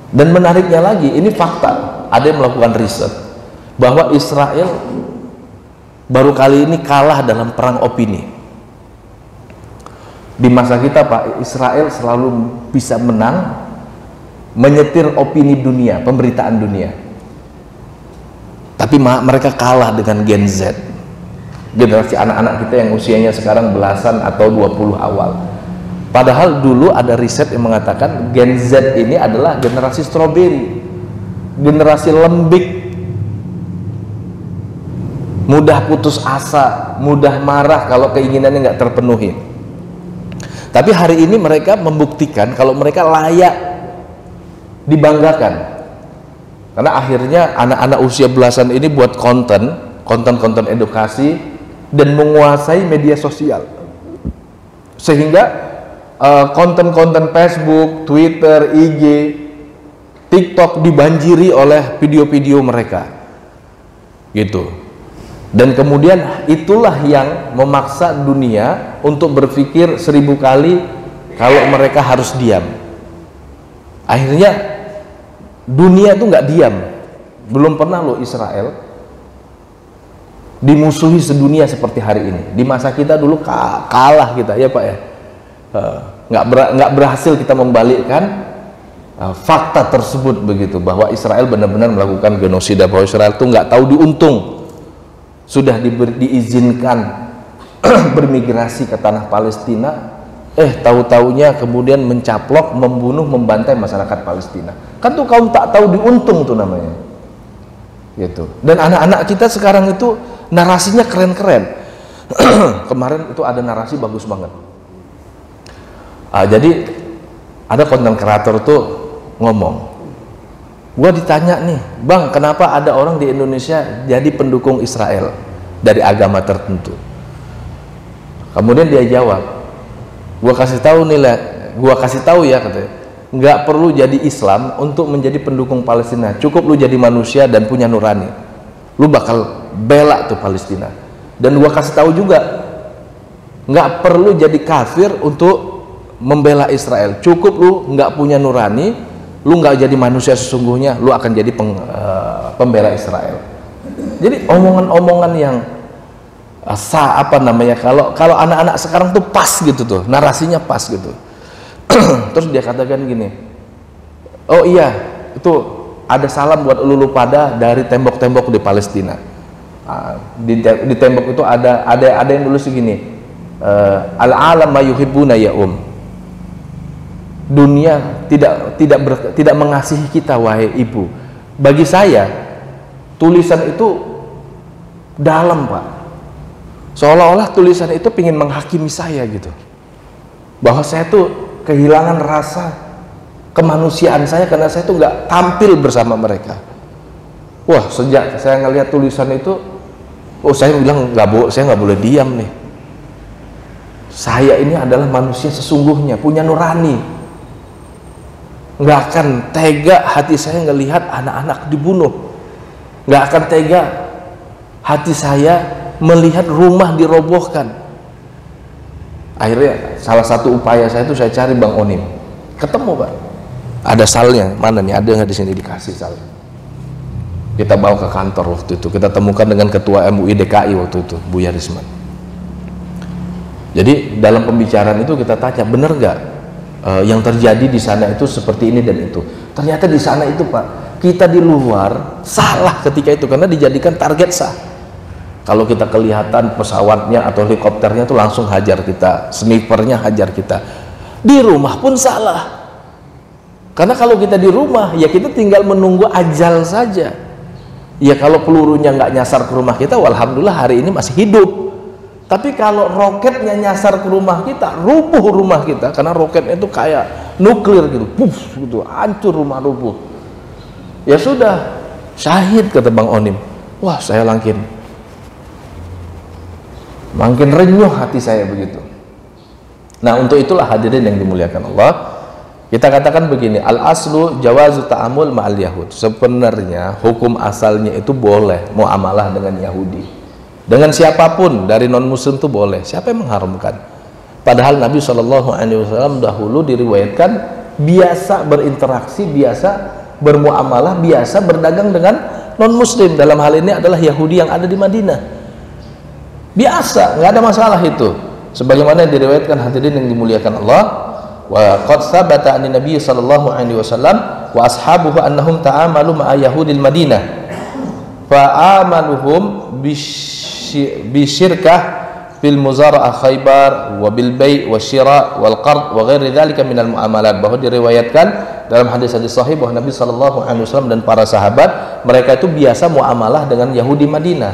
Speaker 2: Dan menariknya lagi, ini fakta, ada yang melakukan riset bahwa Israel baru kali ini kalah dalam perang opini. Di masa kita Pak, Israel selalu bisa menang menyetir opini dunia, pemberitaan dunia. Tapi mereka kalah dengan Gen Z, generasi anak-anak kita yang usianya sekarang belasan atau 20 awal. Padahal dulu ada riset yang mengatakan Gen Z ini adalah generasi stroberi, generasi lembik, mudah putus asa, mudah marah kalau keinginannya nggak terpenuhi. Tapi hari ini mereka membuktikan kalau mereka layak dibanggakan, karena akhirnya anak-anak usia belasan ini buat konten edukasi dan menguasai media sosial, sehingga konten-konten Facebook, Twitter, IG, TikTok dibanjiri oleh video-video mereka gitu. Dan kemudian itulah yang memaksa dunia untuk berpikir 1000 kali kalau mereka harus diam. Akhirnya dunia itu nggak diam. Belum pernah loh Israel dimusuhi sedunia seperti hari ini. Di masa kita dulu kalah kita ya Pak ya. Nggak berhasil kita membalikkan fakta tersebut begitu, bahwa Israel benar-benar melakukan genosida, bahwa Israel itu nggak tahu diuntung, sudah diizinkan bermigrasi ke tanah Palestina, tahu-taunya kemudian mencaplok, membunuh, membantai masyarakat Palestina. Kan tuh kaum tak tahu diuntung tuh namanya gitu. Dan anak-anak kita sekarang itu narasinya keren-keren. Kemarin itu ada narasi bagus banget. Jadi ada konten kreator tuh ngomong, gua ditanya nih, bang, kenapa ada orang di Indonesia jadi pendukung Israel dari agama tertentu? Kemudian dia jawab, gua kasih tahu ya katanya, nggak perlu jadi Islam untuk menjadi pendukung Palestina, cukup lu jadi manusia dan punya nurani, lu bakal bela tuh Palestina. Dan gua kasih tahu juga, nggak perlu jadi kafir untuk membela Israel, cukup lu nggak punya nurani, lu nggak jadi manusia sesungguhnya, lu akan jadi pembela Israel. Jadi omongan-omongan yang apa namanya, kalau anak-anak sekarang tuh pas gitu tuh, narasinya pas gitu. Terus dia katakan gini, oh iya, itu ada salam buat lulu pada dari tembok-tembok di Palestina. Di tembok itu ada yang nulis segini, al-alam ma yuhibbuna ya dunia tidak mengasihi kita wahai ibu. Bagi saya tulisan itu dalam, Pak, seolah-olah tulisan itu ingin menghakimi saya gitu, bahwa saya tuh kehilangan rasa kemanusiaan saya karena saya tuh nggak tampil bersama mereka. Wah, sejak saya ngelihat tulisan itu, saya bilang saya nggak boleh diam nih. Saya ini adalah manusia sesungguhnya, punya nurani. Nggak akan tega hati saya ngelihat anak-anak dibunuh. Nggak akan tega hati saya melihat rumah dirobohkan. Akhirnya salah satu upaya saya itu saya cari Bang Onim. Ketemu, Pak. Ada salnya, mana nih? Ada nggak di sini? Dikasih sal. Kita bawa ke kantor waktu itu. Kita temukan dengan ketua MUI DKI waktu itu, Buya Risman. Jadi dalam pembicaraan itu kita tanya, bener nggak yang terjadi di sana itu seperti ini dan itu? Ternyata di sana itu, Pak, kita di luar salah ketika itu karena dijadikan target sah. Kalau kita kelihatan pesawatnya atau helikopternya itu langsung hajar kita, snipernya hajar kita. Di rumah pun salah. Karena kalau kita di rumah ya kita tinggal menunggu ajal saja. Ya kalau pelurunya nggak nyasar ke rumah kita, alhamdulillah hari ini masih hidup. Tapi kalau roketnya nyasar ke rumah kita, rubuh rumah kita, karena roketnya itu kayak nuklir gitu, puff gitu, hancur rumah, rubuh. Ya sudah, syahid, kata Bang Onim. Wah, saya makin renyuh hati saya begitu. Nah, untuk itulah hadirin yang dimuliakan Allah, kita katakan begini, al-aslu jawazu ta'amul ma'al yahud. Sebenarnya hukum asalnya itu boleh muamalah dengan Yahudi. Dengan siapapun dari non muslim itu boleh. Siapa yang mengharamkan? Padahal Nabi SAW dahulu diriwayatkan biasa berinteraksi, biasa bermuamalah, biasa berdagang dengan non muslim. Dalam hal ini adalah Yahudi yang ada di Madinah. Biasa, nggak ada masalah itu. Sebagaimana yang diriwayatkan hadirin yang dimuliakan Allah, wa qad sabata an Nabi sallallahu alaihi wasallam wa ashabuhu annahum ta'amalu ma'a yahudil Madinah fa amaluhum bisyirkah fil muzara'ah Khaybar wa bil bai' wa syira' wal qard wa ghairi dzalika minal muamalat. Bahwa diriwayatkan dalam hadis-hadis sahih bahwa Nabi sallallahu alaihi wasallam dan para sahabat mereka itu biasa muamalah dengan Yahudi Madinah.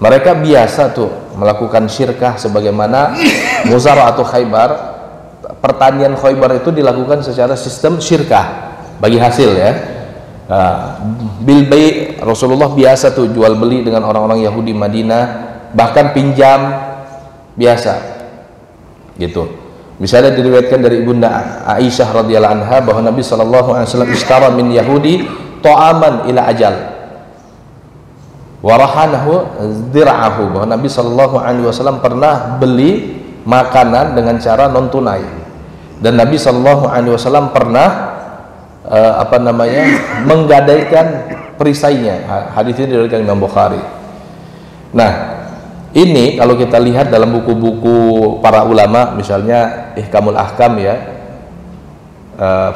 Speaker 2: Mereka biasa tuh melakukan syirkah sebagaimana muzara'ah atau Khaybar. Pertanian Khaybar itu dilakukan secara sistem syirkah bagi hasil ya. Bil bai' Rasulullah biasa tuh jual beli dengan orang-orang Yahudi Madinah, bahkan pinjam biasa gitu. Misalnya diriwayatkan dari Ibunda Aisyah radhiyallahu anha bahwa Nabi sallallahu alaihi wasallam ishtara min Yahudi ta'aman ila ajal wa rahanahu dir'ahu, bahwa Nabi sallallahu alaihi wasallam pernah beli makanan dengan cara non tunai, dan Nabi sallallahu alaihi wasallam pernah menggadaikan perisainya. Hadis ini diriwayatkan Imam Bukhari. Nah, ini kalau kita lihat dalam buku-buku para ulama, misalnya Ihkamul Ahkam ya,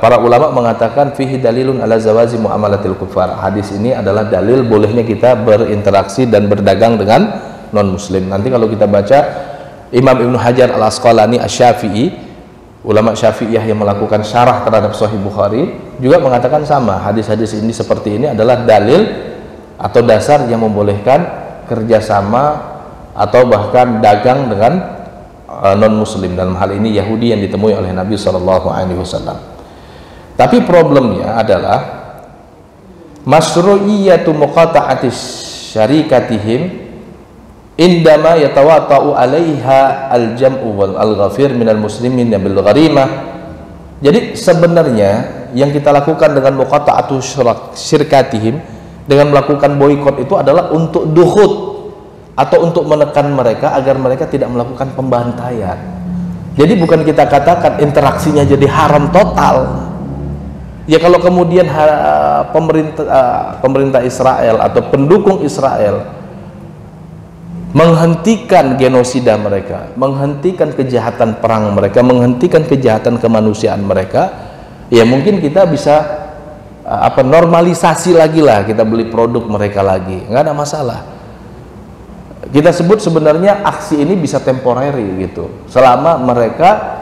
Speaker 2: para ulama mengatakan fihi dalilun ala zawazi muamalatil kufar. Hadis ini adalah dalil bolehnya kita berinteraksi dan berdagang dengan non muslim. Nanti kalau kita baca Imam Ibnu Hajar Al-Asqalani Asy-Syafi'i, ulama Syafi'iyah yang melakukan syarah terhadap Sahih Bukhari, juga mengatakan sama. Hadis-hadis ini seperti ini adalah dalil atau dasar yang membolehkan kerjasama atau bahkan dagang dengan non muslim, dalam hal ini Yahudi yang ditemui oleh Nabi SAW. Tapi problemnya adalah masru'iyatu muqata'atis syarikatihim indama yatawata'u 'alaiha al-jam'u wal al-ghafir minal muslimin bil gharimah. Jadi sebenarnya yang kita lakukan dengan muqata'atu syirkatihim, dengan melakukan boikot itu adalah untuk dukhut atau untuk menekan mereka agar mereka tidak melakukan pembantaian. Jadi bukan kita katakan interaksinya jadi haram total. Ya kalau kemudian pemerintah Israel atau pendukung Israel menghentikan genosida mereka, menghentikan kejahatan perang mereka, menghentikan kejahatan kemanusiaan mereka, ya mungkin kita bisa normalisasi lagi lah, kita beli produk mereka lagi, nggak ada masalah. Kita sebut sebenarnya aksi ini bisa temporary gitu, selama mereka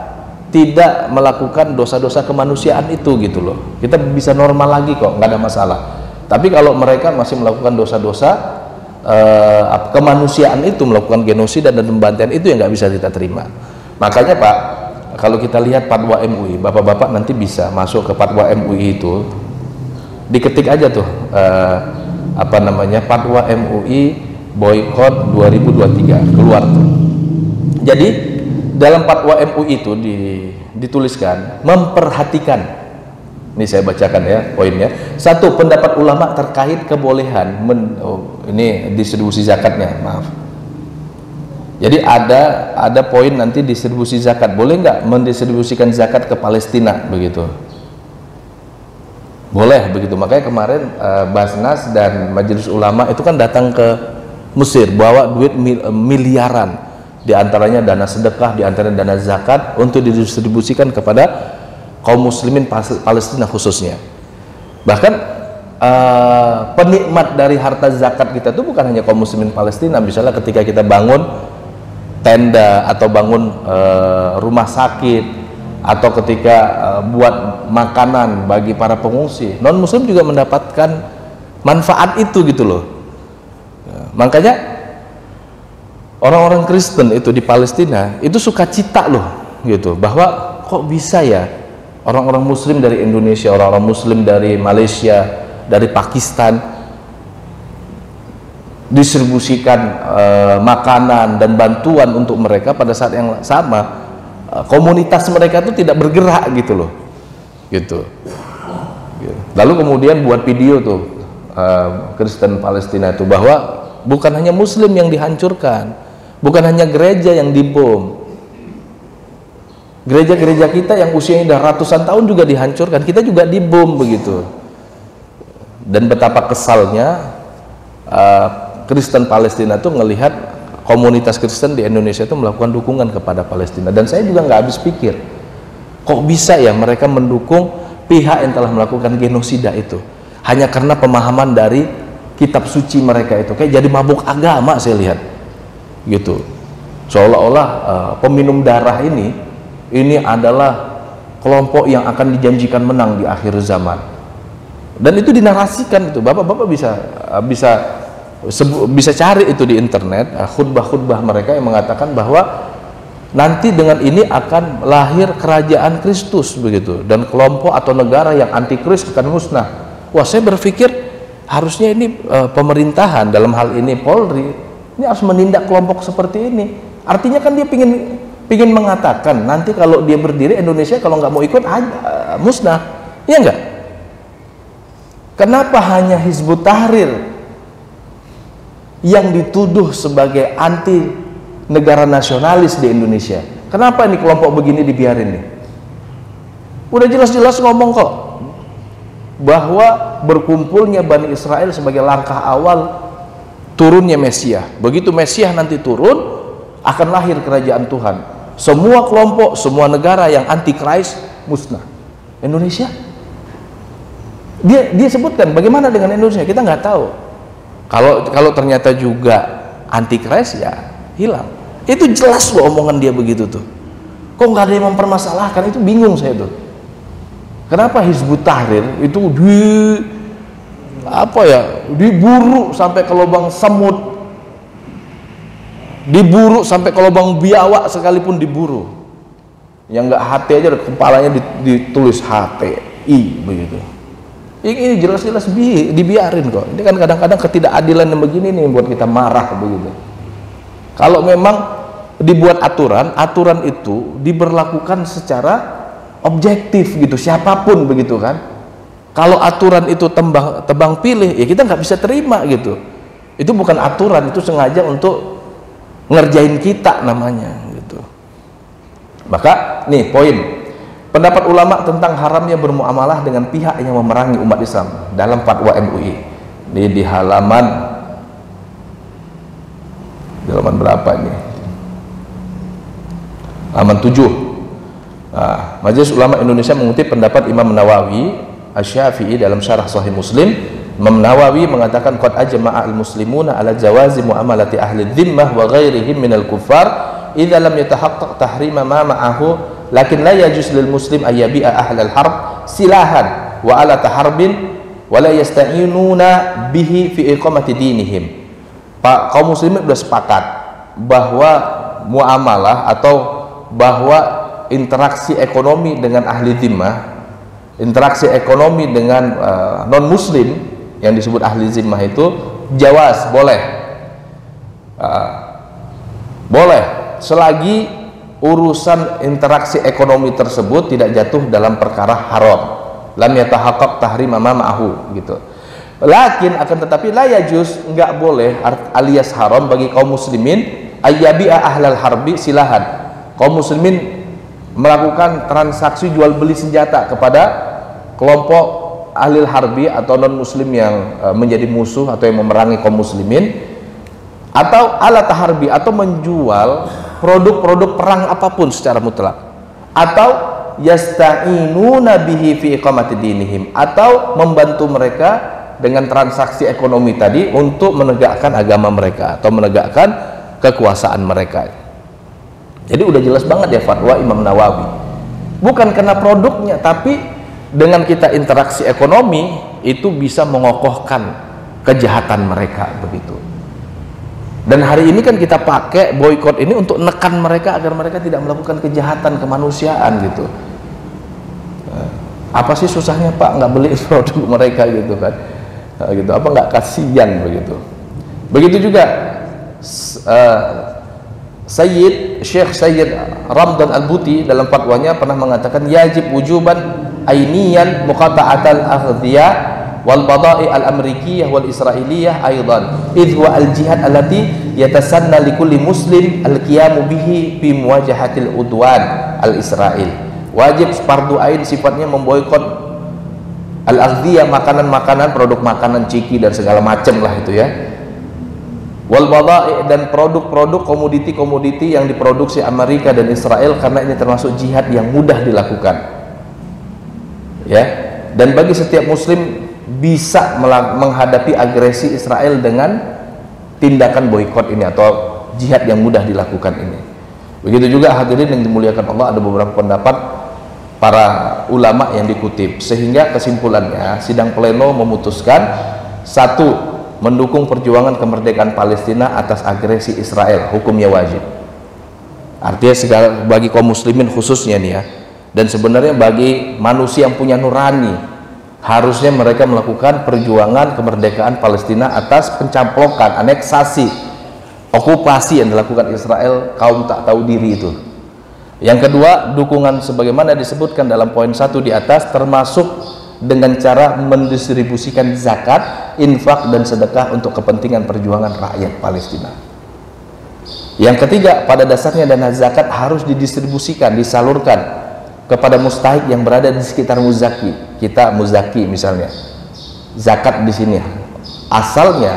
Speaker 2: tidak melakukan dosa-dosa kemanusiaan itu gitu loh, kita bisa normal lagi kok, nggak ada masalah. Tapi kalau mereka masih melakukan dosa-dosa kemanusiaan itu, melakukan genosida dan pembantaian, itu yang nggak bisa kita terima. Makanya Pak, kalau kita lihat Fatwa MUI, bapak-bapak nanti bisa masuk ke Fatwa MUI itu, diketik aja tuh Fatwa MUI boykot 2023, keluar tuh. Jadi dalam Fatwa MUI itu dituliskan memperhatikan. Ini saya bacakan ya poinnya. Satu, pendapat ulama terkait kebolehan ini distribusi zakatnya, maaf. Jadi ada poin nanti distribusi zakat, boleh nggak mendistribusikan zakat ke Palestina begitu? Boleh begitu. Makanya kemarin Basnas dan Majelis Ulama itu kan datang ke Mesir, bawa duit miliaran, diantaranya dana sedekah, diantaranya dana zakat untuk didistribusikan kepada kaum muslimin Palestina khususnya. Bahkan penikmat dari harta zakat kita itu bukan hanya kaum muslimin Palestina. Misalnya ketika kita bangun tenda atau bangun rumah sakit, atau ketika buat makanan bagi para pengungsi, non muslim juga mendapatkan manfaat itu gitu loh. Makanya orang-orang Kristen itu di Palestina itu suka cita loh gitu, bahwa kok bisa ya orang-orang muslim dari Indonesia, orang-orang muslim dari Malaysia, dari Pakistan distribusikan makanan dan bantuan untuk mereka pada saat yang sama komunitas mereka itu tidak bergerak gitu loh, gitu. Lalu kemudian buat video tuh Kristen Palestina itu, bahwa bukan hanya muslim yang dihancurkan, bukan hanya gereja yang dibom. Gereja-gereja kita yang usianya udah ratusan tahun juga dihancurkan, kita juga dibom begitu. Dan betapa kesalnya Kristen Palestina tuh ngelihat komunitas Kristen di Indonesia itu melakukan dukungan kepada Palestina. Dan saya juga nggak habis pikir, kok bisa ya mereka mendukung pihak yang telah melakukan genosida itu hanya karena pemahaman dari kitab suci mereka itu. Kayak jadi mabuk agama saya lihat gitu, seolah-olah peminum darah ini adalah kelompok yang akan dijanjikan menang di akhir zaman. Dan itu dinarasikan itu, bapak-bapak bisa cari itu di internet, khutbah-khutbah mereka yang mengatakan bahwa nanti dengan ini akan lahir kerajaan Kristus begitu, dan kelompok atau negara yang antikris akan musnah. Wah, saya berpikir harusnya ini pemerintahan, dalam hal ini Polri, ini harus menindak kelompok seperti ini. Artinya kan dia ingin mengatakan nanti kalau dia berdiri, Indonesia kalau nggak mau ikut musnah, iya nggak? Kenapa hanya Hizbut Tahrir yang dituduh sebagai anti negara nasionalis di Indonesia? Kenapa ini kelompok begini dibiarin nih? Udah jelas-jelas ngomong kok bahwa berkumpulnya Bani Israel sebagai langkah awal turunnya Mesias. Begitu Mesias nanti turun, akan lahir kerajaan Tuhan. Semua kelompok, semua negara yang anti Christ musnah. Indonesia, dia sebutkan bagaimana dengan Indonesia, kita nggak tahu. Kalau ternyata juga anti Christ, ya hilang. Itu jelas loh omongan dia begitu tuh. Kok nggak ada yang mempermasalahkan? Itu bingung saya tuh. Kenapa Hizbut Tahrir itu diburu sampai ke lubang semut, diburu sampai ke lubang biawak sekalipun diburu. Yang nggak HT aja kepalanya ditulis HTI begitu. Ini jelas-jelas dibiarin kok. Ini kan kadang-kadang ketidakadilan yang begini nih yang buat kita marah begitu. Kalau memang dibuat aturan itu diberlakukan secara objektif gitu, siapapun begitu kan. Kalau aturan itu tebang pilih, ya kita nggak bisa terima gitu. Itu bukan aturan, itu sengaja untuk ngerjain kita namanya gitu. Maka nih poin pendapat ulama tentang haramnya bermuamalah dengan pihak yang memerangi umat Islam dalam Fatwa MUI di halaman halaman berapa ini? Halaman 7. Majelis Ulama Indonesia mengutip pendapat Imam Nawawi Asy-Syafi'i dalam syarah Sahih Muslim. Imam Nawawi mengatakan qad ajma'al muslimuna ala jawazi muamalati ahli dhimmah wa ghairihim minal kuffar idza lam yatahaqqaq tahrima ma ma'ahu lakin la yajuz lil muslim ay yabi'a ahlal harb silahan wa ala taharbin wa la yasta'inuna bihi fi iqamati dinihim. Pak, kaum muslimin sudah sepakat bahwa muamalah atau bahwa interaksi ekonomi dengan ahli dhimmah, interaksi ekonomi dengan non muslim yang disebut ahli zimmah itu jawaz, boleh, boleh selagi urusan interaksi ekonomi tersebut tidak jatuh dalam perkara haram, lam yatahaqqaq tahrima ma ma'ahu gitu. Lakin akan tetapi la yajuz, enggak boleh alias haram bagi kaum muslimin ayyabi'a ahlal harbi silahan, kaum muslimin melakukan transaksi jual beli senjata kepada kelompok ahli harbi atau non muslim yang menjadi musuh atau yang memerangi kaum muslimin, atau ala taharbi atau menjual produk-produk perang apapun secara mutlak, atau yasta'inuna bihi fi iqamati dinihim, atau membantu mereka dengan transaksi ekonomi tadi untuk menegakkan agama mereka atau menegakkan kekuasaan mereka. Jadi udah jelas banget ya fatwa Imam Nawawi, bukan karena produknya, tapi dengan kita interaksi ekonomi itu bisa mengokohkan kejahatan mereka begitu. Dan hari ini kan kita pakai boykot ini untuk nekan mereka agar mereka tidak melakukan kejahatan kemanusiaan gitu. Apa sih susahnya Pak nggak beli produk mereka gitu kan? Gitu, apa nggak kasihan begitu? Begitu juga Syekh Sayyid Ramdan Al-Buti dalam fatwanya pernah mengatakan yajib wujuban ainiyan muqata'atal aghdhiya wal bada'i al-amrikiyah wal israiliyah aidan idh huwa al-jihad allati yatasanna likulli muslim al-qiyamu bihi fi muwajahatil udwan al-israil. Wajib fardu ain sifatnya memboikot al-aghdhiya, makanan-makanan, produk makanan ciki dan segala macam lah itu ya, wal bada'i dan produk-produk komoditi-komoditi yang diproduksi Amerika dan Israel, karena ini termasuk jihad yang mudah dilakukan ya. Dan bagi setiap muslim bisa menghadapi agresi Israel dengan tindakan boikot ini atau jihad yang mudah dilakukan ini. Begitu juga hadirin yang dimuliakan Allah, ada beberapa pendapat para ulama yang dikutip, sehingga kesimpulannya sidang pleno memutuskan satu, mendukung perjuangan kemerdekaan Palestina atas agresi Israel, hukumnya wajib. Artinya segala bagi kaum muslimin khususnya nih ya, dan sebenarnya bagi manusia yang punya nurani, harusnya mereka melakukan perjuangan kemerdekaan Palestina atas pencaplokan, aneksasi, okupasi yang dilakukan Israel kaum tak tahu diri itu. Yang kedua, dukungan sebagaimana disebutkan dalam poin 1 di atas, termasuk dengan cara mendistribusikan zakat, infak dan sedekah untuk kepentingan perjuangan rakyat Palestina. Yang ketiga, pada dasarnya dana zakat harus didistribusikan, disalurkan kepada mustahik yang berada di sekitar muzaki. Kita muzaki misalnya, zakat di sini asalnya,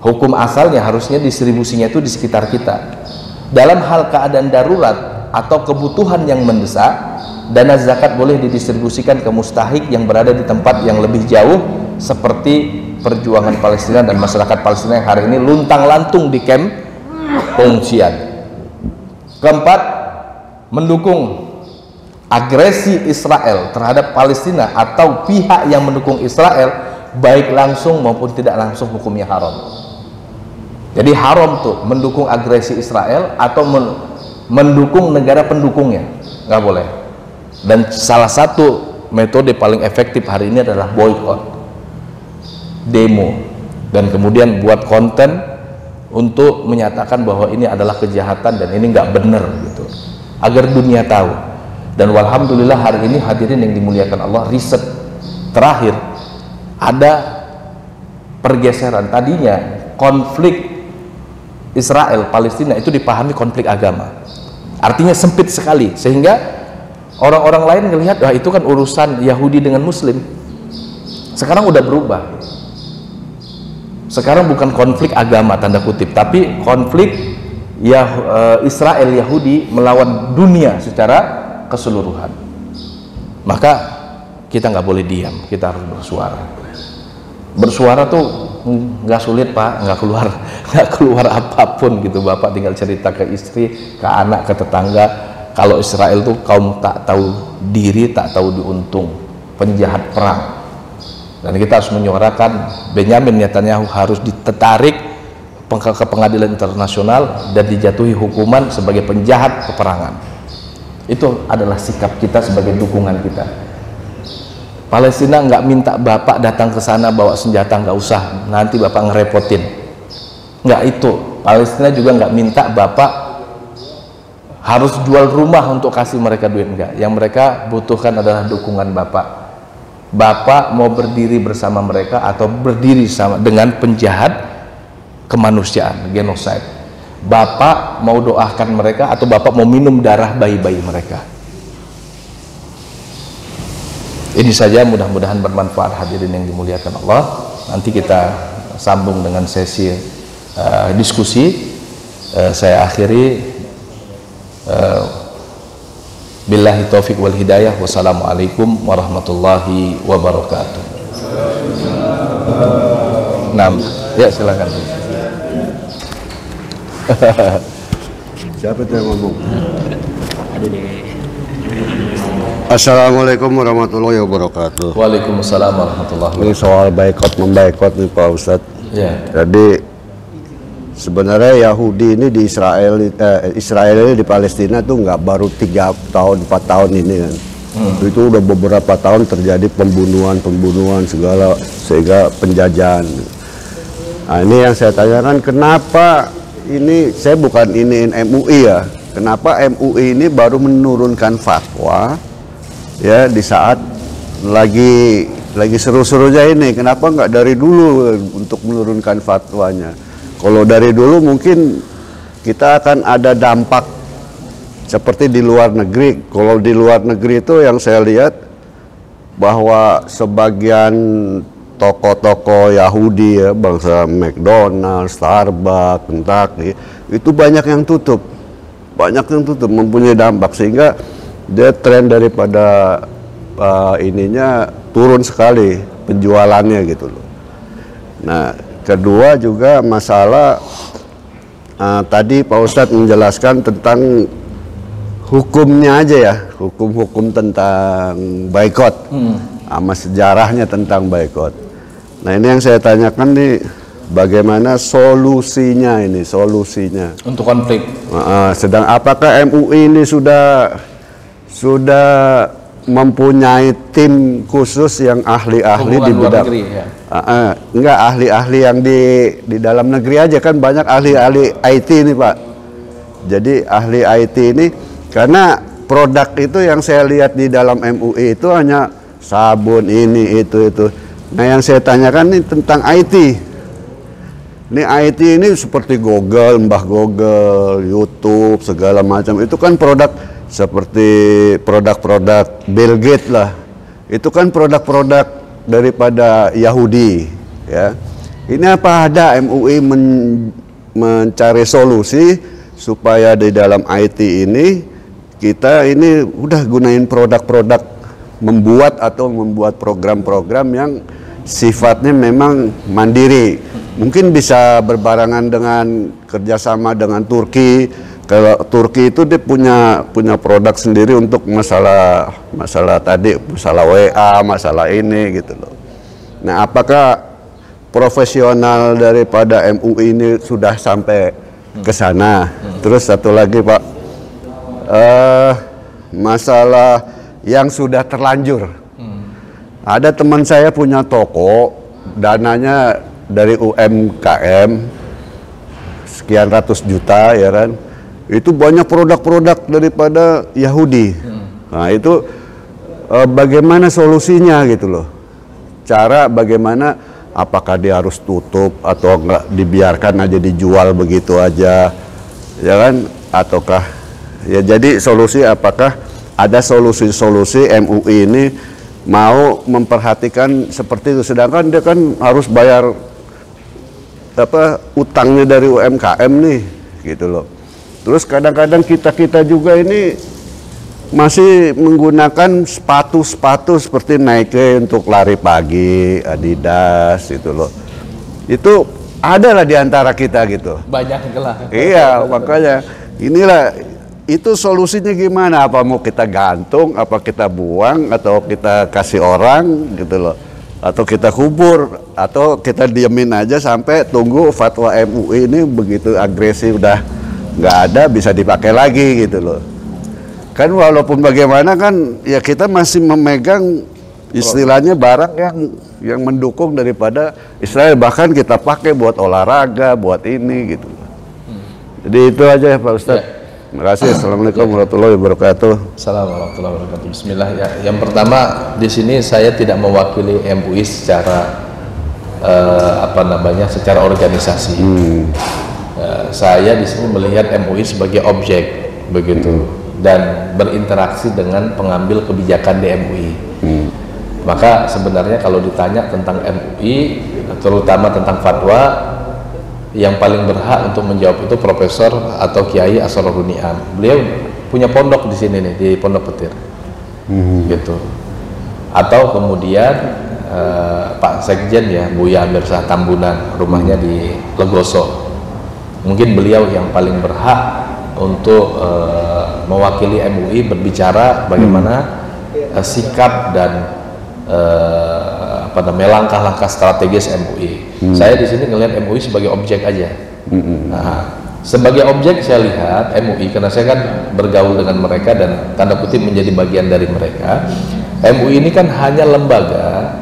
Speaker 2: hukum asalnya harusnya distribusinya itu di sekitar kita. Dalam hal keadaan darurat atau kebutuhan yang mendesak, dana zakat boleh didistribusikan ke mustahik yang berada di tempat yang lebih jauh, seperti perjuangan Palestina dan masyarakat Palestina yang hari ini luntang-lantung di kamp pengungsian. Keempat, mendukung agresi Israel terhadap Palestina atau pihak yang mendukung Israel, baik langsung maupun tidak langsung, hukumnya haram. Jadi haram tuh mendukung agresi Israel atau mendukung negara pendukungnya, nggak boleh. Dan salah satu metode paling efektif hari ini adalah boykot, demo, dan kemudian buat konten untuk menyatakan bahwa ini adalah kejahatan dan ini nggak benar gitu, agar dunia tahu. Dan walhamdulillah hari ini hadirin yang dimuliakan Allah, riset terakhir ada pergeseran. Tadinya konflik Israel Palestina itu dipahami konflik agama, artinya sempit sekali, sehingga orang-orang lain melihat wah itu kan urusan Yahudi dengan Muslim. Sekarang udah berubah. Sekarang bukan konflik agama tanda kutip, tapi konflik Israel Yahudi melawan dunia secara keseluruhan. Maka kita nggak boleh diam, kita harus bersuara. Bersuara tuh nggak sulit Pak, nggak keluar apapun gitu. Bapak tinggal cerita ke istri, ke anak, ke tetangga. Kalau Israel tuh kaum tak tahu diri, tak tahu diuntung, penjahat perang. Dan kita harus menyuarakan Benyamin Netanyahu harus ditarik ke pengadilan internasional dan dijatuhi hukuman sebagai penjahat peperangan. Itu adalah sikap kita sebagai dukungan kita. Palestina nggak minta Bapak datang ke sana bawa senjata, nggak usah, nanti Bapak ngerepotin. Nggak itu. Palestina juga nggak minta Bapak harus jual rumah untuk kasih mereka duit, enggak. Yang mereka butuhkan adalah dukungan Bapak. Bapak mau berdiri bersama mereka atau berdiri sama dengan penjahat kemanusiaan, genocide. Bapak mau doakan mereka atau Bapak mau minum darah bayi-bayi mereka. Ini saja, mudah-mudahan bermanfaat hadirin yang dimuliakan Allah. Nanti kita sambung dengan sesi diskusi. Saya akhiri. Billahi taufiq wal hidayah. Wassalamualaikum warahmatullahi wabarakatuh. Nah, ya silakan.
Speaker 3: Siapa yang ngomong? Assalamualaikum warahmatullahi wabarakatuh.
Speaker 2: Waalaikumsalam warahmatullahi
Speaker 3: Ini soal boikot memboikot nih Pak Ustadz.
Speaker 2: Ya.
Speaker 3: Jadi sebenarnya Yahudi ini di Israel ini di Palestina tuh nggak baru 3 tahun 4 tahun ini kan. Itu udah beberapa tahun terjadi pembunuhan segala, sehingga penjajahan. Nah, ini yang saya tanyakan, kenapa ini, saya bukan iniin MUI ya, kenapa MUI ini baru menurunkan fatwa ya di saat lagi seru-serunya ini? Kenapa nggak dari dulu untuk menurunkan fatwanya? Kalau dari dulu mungkin kita akan ada dampak seperti di luar negeri. Kalau di luar negeri itu yang saya lihat bahwa sebagian toko-toko Yahudi ya, bangsa McDonald's, Starbucks, Kentucky, itu banyak yang tutup, mempunyai dampak, sehingga dia tren daripada ininya turun sekali penjualannya gitu loh. Nah, kedua juga masalah tadi Pak Ustadz menjelaskan tentang hukumnya aja ya, hukum tentang boikot, sama sejarahnya tentang boikot. Nah, ini yang saya tanyakan nih, bagaimana solusinya
Speaker 2: untuk konflik.
Speaker 3: Sedang apakah MUI ini sudah mempunyai tim khusus yang ahli-ahli di bidang
Speaker 2: negeri, ya?
Speaker 3: Enggak, ahli-ahli yang di dalam negeri aja, kan banyak ahli-ahli IT ini Pak. Jadi ahli IT ini, karena produk itu yang saya lihat di dalam MUI itu hanya sabun ini itu. Nah, yang saya tanyakan ini tentang IT. Ini IT ini seperti Google, YouTube, segala macam. Itu kan produk seperti produk-produk Bill Gates lah. Itu kan produk-produk daripada Yahudi, ya. Ini apa ada MUI mencari solusi supaya di dalam IT ini kita ini udah gunain produk-produk, membuat program-program yang sifatnya memang mandiri. Mungkin bisa berbarengan dengan kerjasama dengan Turki. Kalau Turki itu dia punya produk sendiri untuk masalah WA, masalah ini gitu loh. Nah, apakah profesional daripada MUI ini sudah sampai ke sana? Terus satu lagi Pak, masalah yang sudah terlanjur. Ada teman saya punya toko, dananya dari UMKM sekian ratus juta ya kan. Itu banyak produk-produk daripada Yahudi. Nah, itu bagaimana solusinya gitu loh. Cara bagaimana, apakah dia harus tutup atau enggak dibiarkan aja dijual begitu aja. Ya kan, ataukah ya, jadi solusi, apakah ada solusi MUI ini mau memperhatikan seperti itu, sedangkan dia kan harus bayar utangnya dari UMKM nih, gitu loh. Terus kadang-kadang kita juga ini masih menggunakan sepatu-sepatu seperti Nike untuk lari pagi, Adidas, gitu loh. Itu ada lah di antara kita gitu.
Speaker 2: Banyak lah.
Speaker 3: Iya, makanya inilah itu solusinya gimana? Apa mau kita gantung, apa kita buang, atau kita kasih orang, gitu loh, atau kita kubur, atau kita diemin aja sampai tunggu fatwa MUI ini begitu agresif udah nggak ada bisa dipakai lagi, gitu loh. Kan walaupun bagaimana kan ya kita masih memegang istilahnya barang yang mendukung daripada Israel, bahkan kita pakai buat olahraga, buat ini gitu. Jadi itu aja ya Pak Ustadz. Ya. Terima kasih. Assalamualaikum warahmatullahi wabarakatuh.
Speaker 2: Assalamualaikum warahmatullahi wabarakatuh. Bismillah ya. Yang pertama di sini saya tidak mewakili MUI secara secara organisasi. Saya di sini melihat MUI sebagai objek begitu. Dan berinteraksi dengan pengambil kebijakan di MUI. Maka sebenarnya kalau ditanya tentang MUI, terutama tentang fatwa, yang paling berhak untuk menjawab itu Profesor atau Kiai Asrorun Ni'am. Beliau punya pondok di sini nih, di Pondok Petir, gitu. Atau kemudian Pak Sekjen ya, Buya Amir Shah Tambunan, rumahnya di Legoso. Mungkin beliau yang paling berhak untuk mewakili MUI berbicara bagaimana sikap dan langkah-langkah strategis MUI. Saya di sini ngelihat MUI sebagai objek aja. Nah, sebagai objek saya lihat MUI karena saya kan bergaul dengan mereka dan tanda kutip menjadi bagian dari mereka. MUI ini kan hanya lembaga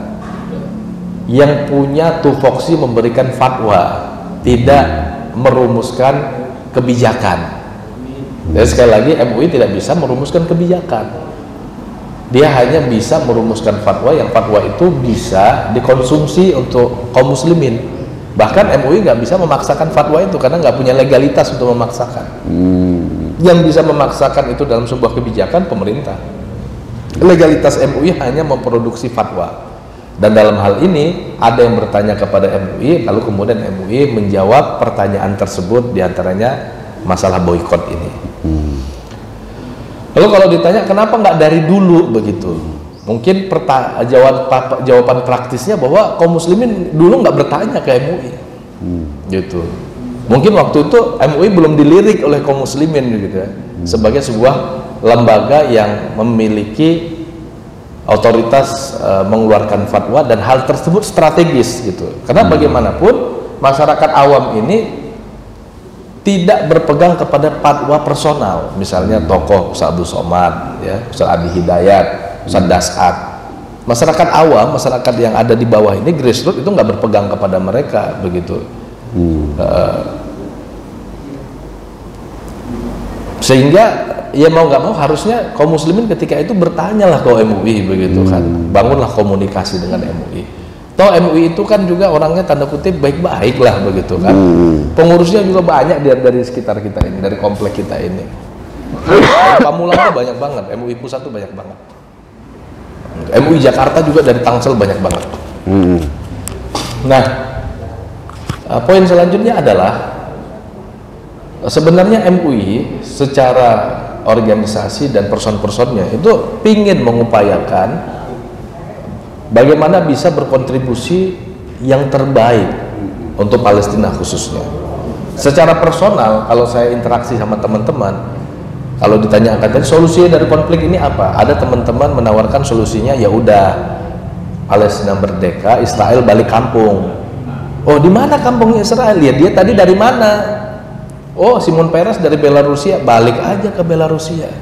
Speaker 2: yang punya tupoksi memberikan fatwa, tidak merumuskan kebijakan. Dan sekali lagi MUI tidak bisa merumuskan kebijakan. Dia hanya bisa merumuskan fatwa, yang fatwa itu bisa dikonsumsi untuk kaum muslimin. Bahkan MUI nggak bisa memaksakan fatwa itu karena nggak punya legalitas untuk memaksakan. Yang bisa memaksakan itu dalam sebuah kebijakan pemerintah. Legalitas MUI hanya memproduksi fatwa. Dan dalam hal ini ada yang bertanya kepada MUI, lalu kemudian MUI menjawab pertanyaan tersebut, diantaranya masalah boikot ini. Lalu kalau ditanya kenapa nggak dari dulu begitu, mungkin jawaban praktisnya bahwa kaum muslimin dulu nggak bertanya ke MUI, gitu. Mungkin waktu itu MUI belum dilirik oleh kaum muslimin gitu ya, sebagai sebuah lembaga yang memiliki otoritas mengeluarkan fatwa dan hal tersebut strategis gitu. Karena bagaimanapun masyarakat awam ini tidak berpegang kepada fatwa personal, misalnya tokoh Ustaz Abdul Somad, ya, Ustaz Adi Hidayat, Ustaz Dasat. Masyarakat awam, masyarakat yang ada di bawah ini, grassroots itu nggak berpegang kepada mereka begitu. Sehingga ya mau nggak mau harusnya kaum muslimin ketika itu bertanyalah ke MUI begitu kan, bangunlah komunikasi dengan MUI. Toh MUI itu kan juga orangnya tanda kutip baik-baik lah begitu kan, pengurusnya juga banyak dari sekitar kita ini, dari komplek kita ini. Pamulang tuh banyak banget, MUI pusat tuh banyak banget, MUI Jakarta juga dari Tangsel banyak banget. Nah, poin selanjutnya adalah sebenarnya MUI secara organisasi dan person-personnya itu pingin mengupayakan bagaimana bisa berkontribusi yang terbaik untuk Palestina khususnya. Secara personal, kalau saya interaksi sama teman-teman, kalau ditanyakan tadi solusinya dari konflik ini apa, ada teman-teman menawarkan solusinya ya udah Palestina merdeka, Israel balik kampung. Oh, di mana kampungnya Israel? Ya dia tadi dari mana? Oh, Simon Peres dari Belarusia, balik aja ke Belarusia.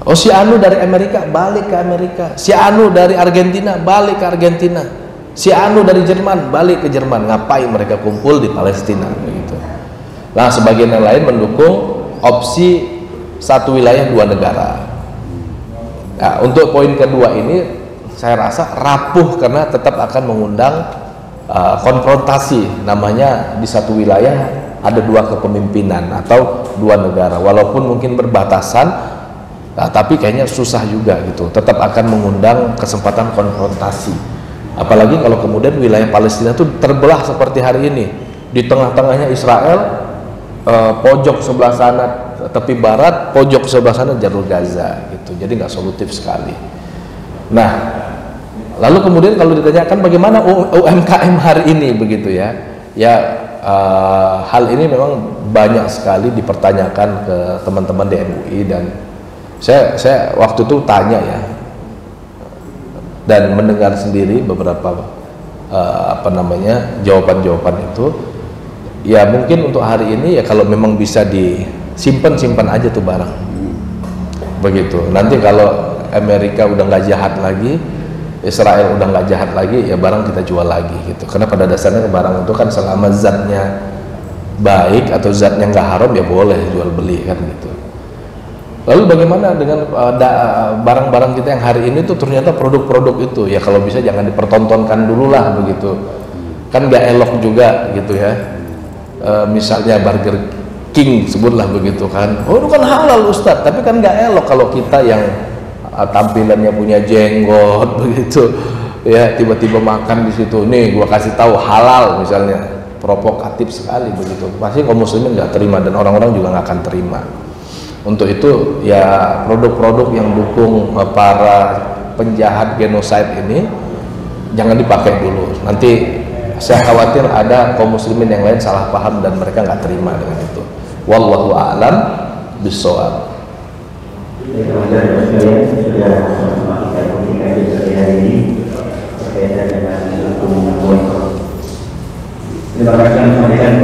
Speaker 2: Oh, si Anu dari Amerika, balik ke Amerika. Si Anu dari Argentina, balik ke Argentina. Si Anu dari Jerman, balik ke Jerman. Ngapain mereka kumpul di Palestina begitu. Nah, sebagian yang lain mendukung opsi satu wilayah dua negara. Nah, untuk poin kedua ini saya rasa rapuh karena tetap akan mengundang konfrontasi, namanya di satu wilayah ada dua kepemimpinan atau dua negara, walaupun mungkin berbatasan, tapi kayaknya susah juga gitu, tetap akan mengundang kesempatan konfrontasi Apalagi kalau kemudian wilayah Palestina itu terbelah seperti hari ini, di tengah-tengahnya Israel, pojok sebelah sana tepi barat, pojok sebelah sana jalur Gaza gitu. Jadi nggak solutif sekali. Nah, lalu kemudian kalau ditanyakan bagaimana UMKM hari ini begitu ya, hal ini memang banyak sekali dipertanyakan ke teman-teman di MUI, dan saya waktu itu tanya ya, dan mendengar sendiri beberapa jawaban-jawaban itu. Ya mungkin untuk hari ini ya kalau memang bisa disimpan aja tuh barang begitu. Nanti kalau Amerika udah nggak jahat lagi, Israel udah nggak jahat lagi, ya barang kita jual lagi gitu. Karena pada dasarnya barang itu kan selama zatnya baik atau zatnya nggak haram ya boleh jual beli kan gitu. Lalu bagaimana dengan barang-barang kita yang hari ini tuh ternyata produk-produk itu ya kalau bisa jangan dipertontonkan dulu lah begitu, kan nggak elok juga gitu ya. Misalnya Burger King sebutlah begitu kan, oh itu kan halal Ustadz, tapi kan nggak elok kalau kita yang tampilannya punya jenggot begitu ya tiba-tiba makan di situ, nih gua kasih tahu halal misalnya, provokatif sekali begitu, pasti kaum muslimin nggak terima dan orang-orang juga nggak akan terima. Untuk itu ya produk-produk yang dukung para penjahat genosida ini jangan dipakai dulu, nanti saya khawatir ada kaum muslimin yang lain salah paham dan mereka nggak terima dengan itu. Wallahu a'lam bishawab.
Speaker 4: Terima kasih.